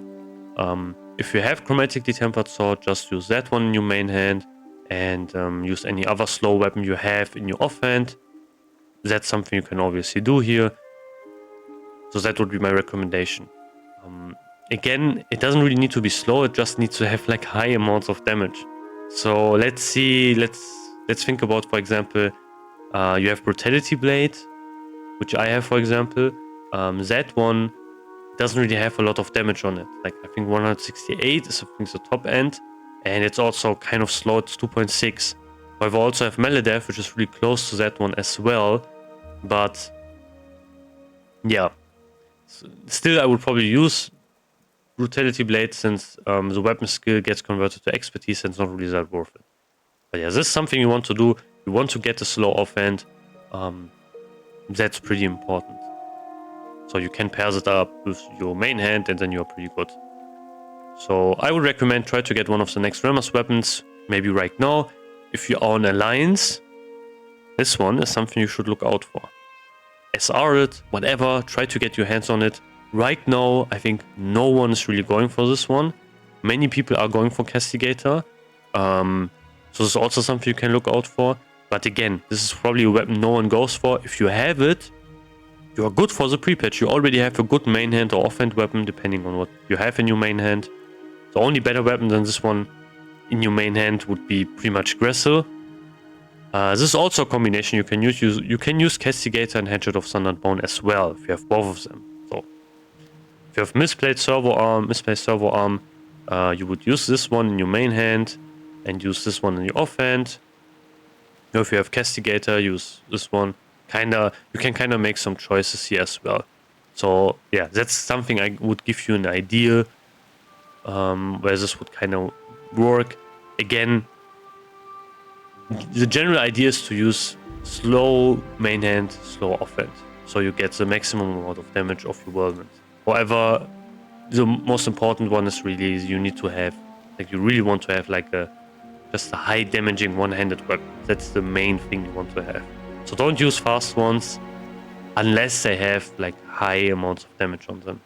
If you have Chromatically Tempered Sword, just use that one in your main hand and use any other slow weapon you have in your offhand. That's something you can obviously do here. So that would be my recommendation. Again, it doesn't really need to be slow, it just needs to have like high amounts of damage. So let's see, let's think about, for example, you have Brutality Blade, which I have, for example. That one doesn't really have a lot of damage on it. Like, I think 168 is, I think, the top end. And it's also kind of slow, it's 2.6. However, I also have Melee which is really close to that one as well. But, yeah. Still, I would probably use Brutality Blade since the weapon skill gets converted to expertise and it's not really that worth it. But yeah, this is something you want to do. You want to get a slow offhand. That's pretty important. So you can pair it up with your main hand and then you're pretty good. So I would recommend try to get one of the next Remus weapons, maybe right now. If you are on Alliance, this one is something you should look out for. SR it, whatever, try to get your hands on it. Right now, I think no one is really going for this one. Many people are going for Castigator. So this is also something you can look out for. But again, this is probably a weapon no one goes for. If you have it, you are good for the pre-patch. You already have a good main hand or offhand weapon, depending on what you have in your main hand. The only better weapon than this one in your main hand would be pretty much Gressel. This is also a combination. You can use Castigator and Hatchet of Sundered Bone as well if you have both of them. So if you have misplaced servo arm, you would use this one in your main hand and use this one in your offhand. If you have Castigator, use this one. You can kind of make some choices here as well. So yeah, that's something I would give you an idea where this would kind of work. Again, the general idea is to use slow main hand, slow offhand, so you get the maximum amount of damage of your whirlwind. However, the most important one is really you need to have, like, you really want to have like just a high damaging one-handed weapon. That's the main thing you want to have. So don't use fast ones unless they have like high amounts of damage on them.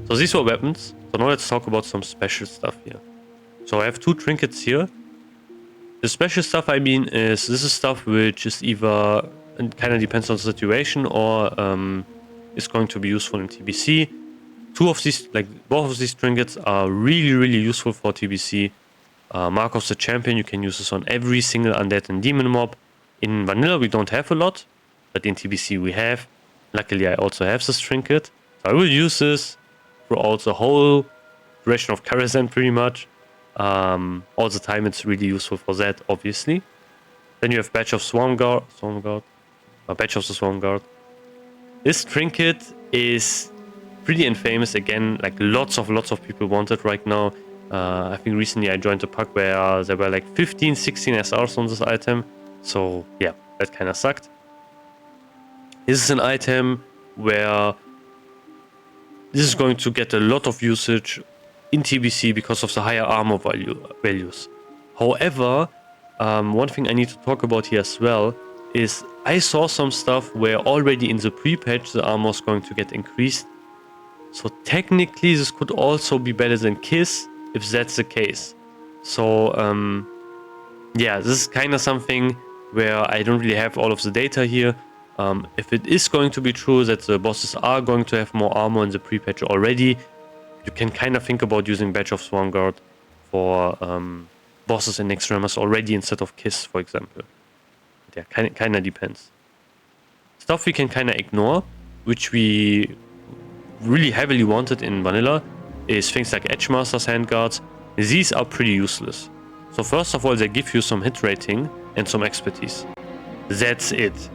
So these were weapons. So now let's talk about some special stuff here. So I have 2 trinkets here. The special stuff, I mean, this is stuff which is either, it kind of depends on the situation, or is going to be useful in TBC. Both of these trinkets are really useful for TBC. Mark of the Champion, you can use this on every single undead and demon mob. In vanilla we don't have a lot, but in TBC we have. Luckily I also have this trinket. So I will use this throughout the whole duration of Crusade pretty much. All the time it's really useful for that, obviously. Then you have Badge of Badge of the Swarm Guard. This trinket is pretty infamous. Again, like lots of people want it right now. I think recently I joined a pack where there were like 15, 16 SRs on this item. So yeah, that kind of sucked. This is an item where this is going to get a lot of usage in TBC because of the higher armor values. However, one thing I need to talk about here as well is I saw some stuff where already in the pre-patch the armor is going to get increased. So technically this could also be better than Kiss if that's the case. So yeah, this is kind of something where I don't really have all of the data here. If it is going to be true that the bosses are going to have more armor in the pre-patch already, you can kind of think about using Badge of Swarm Guard for bosses in Extremis already instead of Kiss, for example. Yeah, kind of depends. Stuff we can kind of ignore, which we really heavily wanted in vanilla, is things like Edgemasters handguards. These are pretty useless. So first of all, they give you some hit rating and some expertise. That's it.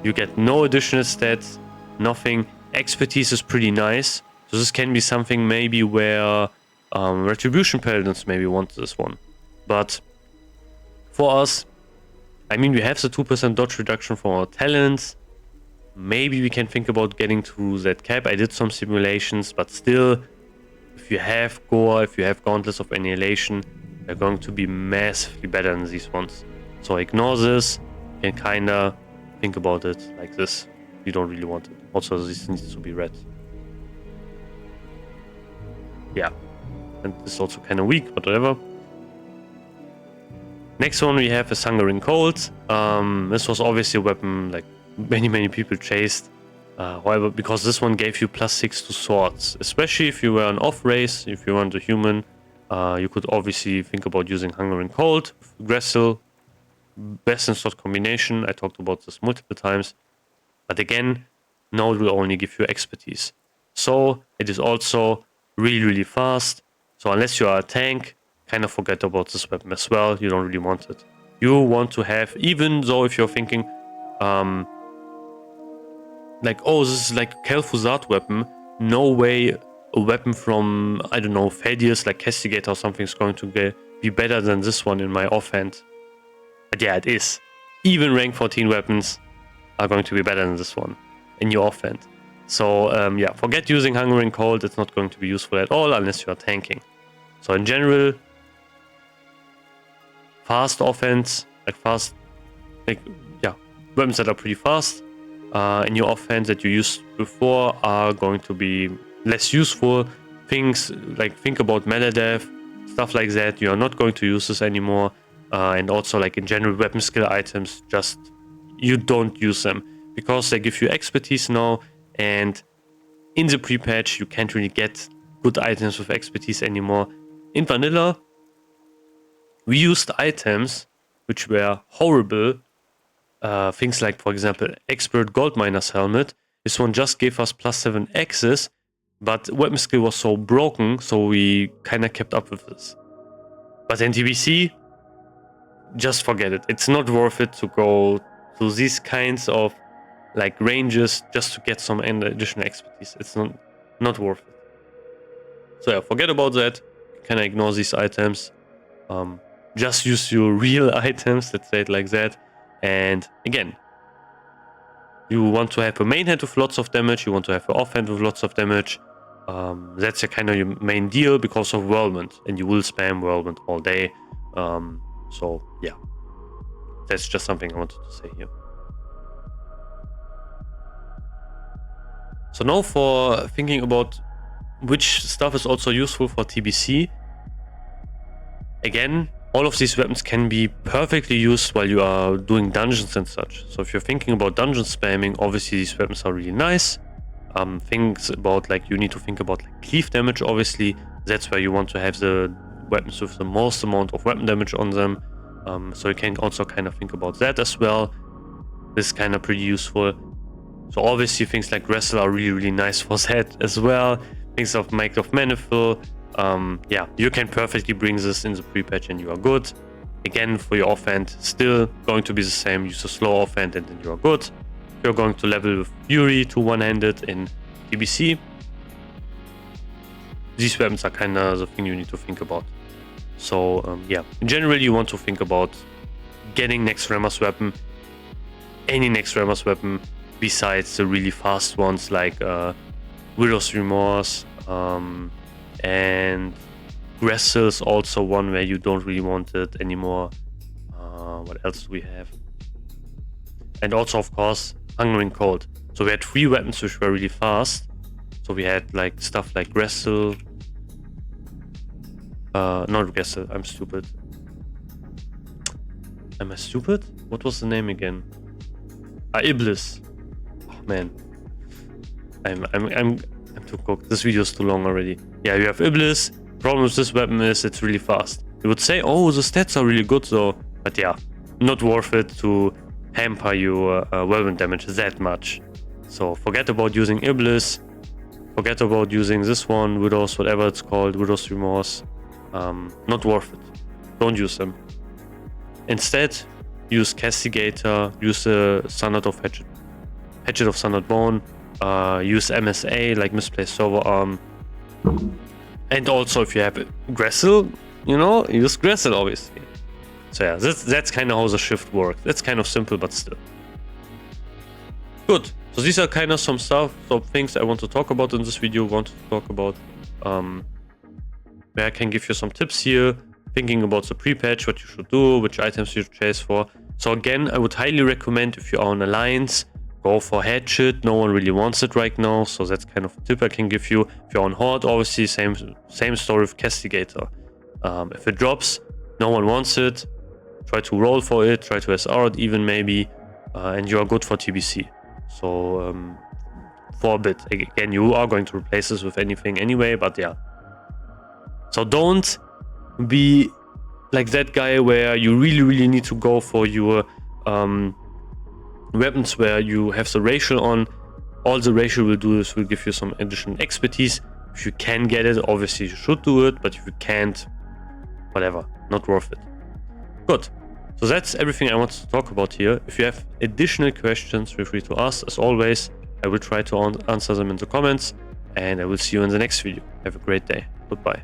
You get no additional stats, nothing. Expertise is pretty nice. So this can be something maybe where Retribution Paladins maybe want this one. But for us, I mean, we have the 2% dodge reduction for our talents. Maybe we can think about getting to that cap. I did some simulations, but still, if you have Gore, if you have Gauntlets of Annihilation, they're going to be massively better than these ones. So ignore this and kind of think about it like this. You don't really want it. Also, this needs to be red. Yeah, and this is also kind of weak, but whatever. Next one we have is Hungering Cold. This was obviously a weapon like many people chased. However, because this one gave you +6 to swords, especially if you were an off race, if you weren't a human, you could obviously think about using Hungering Cold. Gressel, best in slot combination. I talked about this multiple times. But again, now it will only give you expertise. So it is also really fast. So unless you are a tank, kind of forget about this weapon as well. You don't really want it. You want to have, even though if you're thinking, like, oh, this is like Kel'Thuzad weapon, no way a weapon from, I don't know, Thaddeus, like Castigator or something is going to be better than this one in my offhand. But yeah, it is. Even rank 14 weapons are going to be better than this one in your offhand. So yeah, forget using Hungering Cold. It's not going to be useful at all unless you are tanking. So in general, fast offense, weapons that are pretty fast in your offhand that you used before are going to be less useful. Things like, think about Meladeth, stuff like that. You are not going to use this anymore. And also, like, in general, weapon skill items, just you don't use them because they give you expertise now, and in the pre-patch you can't really get good items with expertise anymore. in vanilla, we used items which were horrible. Things like, for example, Expert Gold Miner's Helmet. This one just gave us +7 access, but weapon skill was so broken, so we kind of kept up with this. But in TBC, just forget it. It's not worth it to go to these kinds of like ranges just to get some additional expertise. It's not worth it. So yeah, forget about that. Kind of ignore these items. Just use your real items, let's say it like that. And again, you want to have a main hand with lots of damage, you want to have an offhand with lots of damage. That's kind of your main deal because of Whirlwind, and you will spam Whirlwind all day. So yeah, that's just something I wanted to say here. So now for thinking about which stuff is also useful for TBC. Again, all of these weapons can be perfectly used while you are doing dungeons and such. So if you're thinking about dungeon spamming, obviously these weapons are really nice. Things about like, you need to think about like cleave damage, obviously. That's where you want to have the weapons with the most amount of weapon damage on them. So you can also kind of think about that as well. This is kind of pretty useful. So obviously things like Wrestle are really, really nice for that as well. Things of Might of Manifold. Yeah, you can perfectly bring this in the pre-patch and you are good. Again, for your offhand, still going to be the same. Use a slow offhand and then you are good. If you're going to level with Fury to one-handed in TBC, these weapons are kind of the thing you need to think about. So yeah, in general, you want to think about getting next Rammer's weapon, any next Rammer's weapon besides the really fast ones like Widow's Remorse, and Wrestle's also one where you don't really want it anymore. What else do we have? And also, of course, Hungering Cold. So we had 3 weapons which were really fast. So we had like stuff like Wrestle. Not Wrestle, I'm stupid. Am I stupid? What was the name again? Iblis. Oh man. I'm too cooked. This video is too long already. Yeah, you have Iblis. Problem with this weapon is it's really fast. You would say, oh, the stats are really good though. But yeah, not worth it to hamper your Whirlwind damage that much. So forget about using Iblis. Forget about using this one, Widow's, whatever it's called, Widow's Remorse. Not worth it. Don't use them. Instead, use Castigator, use the Standard of Hatchet of Standard Bone, use MSA like Misplaced Server Arm. And also if you have Wrestle, you know, use Wrestle obviously. So yeah, that's kind of how the shift works. That's kind of simple, but still. Good. So these are kind of some things I want to talk about in this video. Where I can give you some tips here, thinking about the pre-patch, what you should do, which items you should chase for. So again, I would highly recommend if you are on Alliance, go for Hatchet. No one really wants it right now, so that's kind of a tip I can give you. If you're on Horde, obviously same story with Castigator. If it drops, no one wants it. Try to roll for it, try to SR it even maybe, and you are good for TBC. So for a bit, again, you are going to replace this with anything anyway, but yeah. So don't be like that guy where you really need to go for your weapons where you have the racial on. All the racial will do is will give you some additional expertise. If you can get it, obviously you should do it, but if you can't, whatever, not worth it. Good. So that's everything I wanted to talk about here. If you have additional questions, feel free to ask. As always, I will try to answer them in the comments, and I will see you in the next video. Have a great day. Goodbye.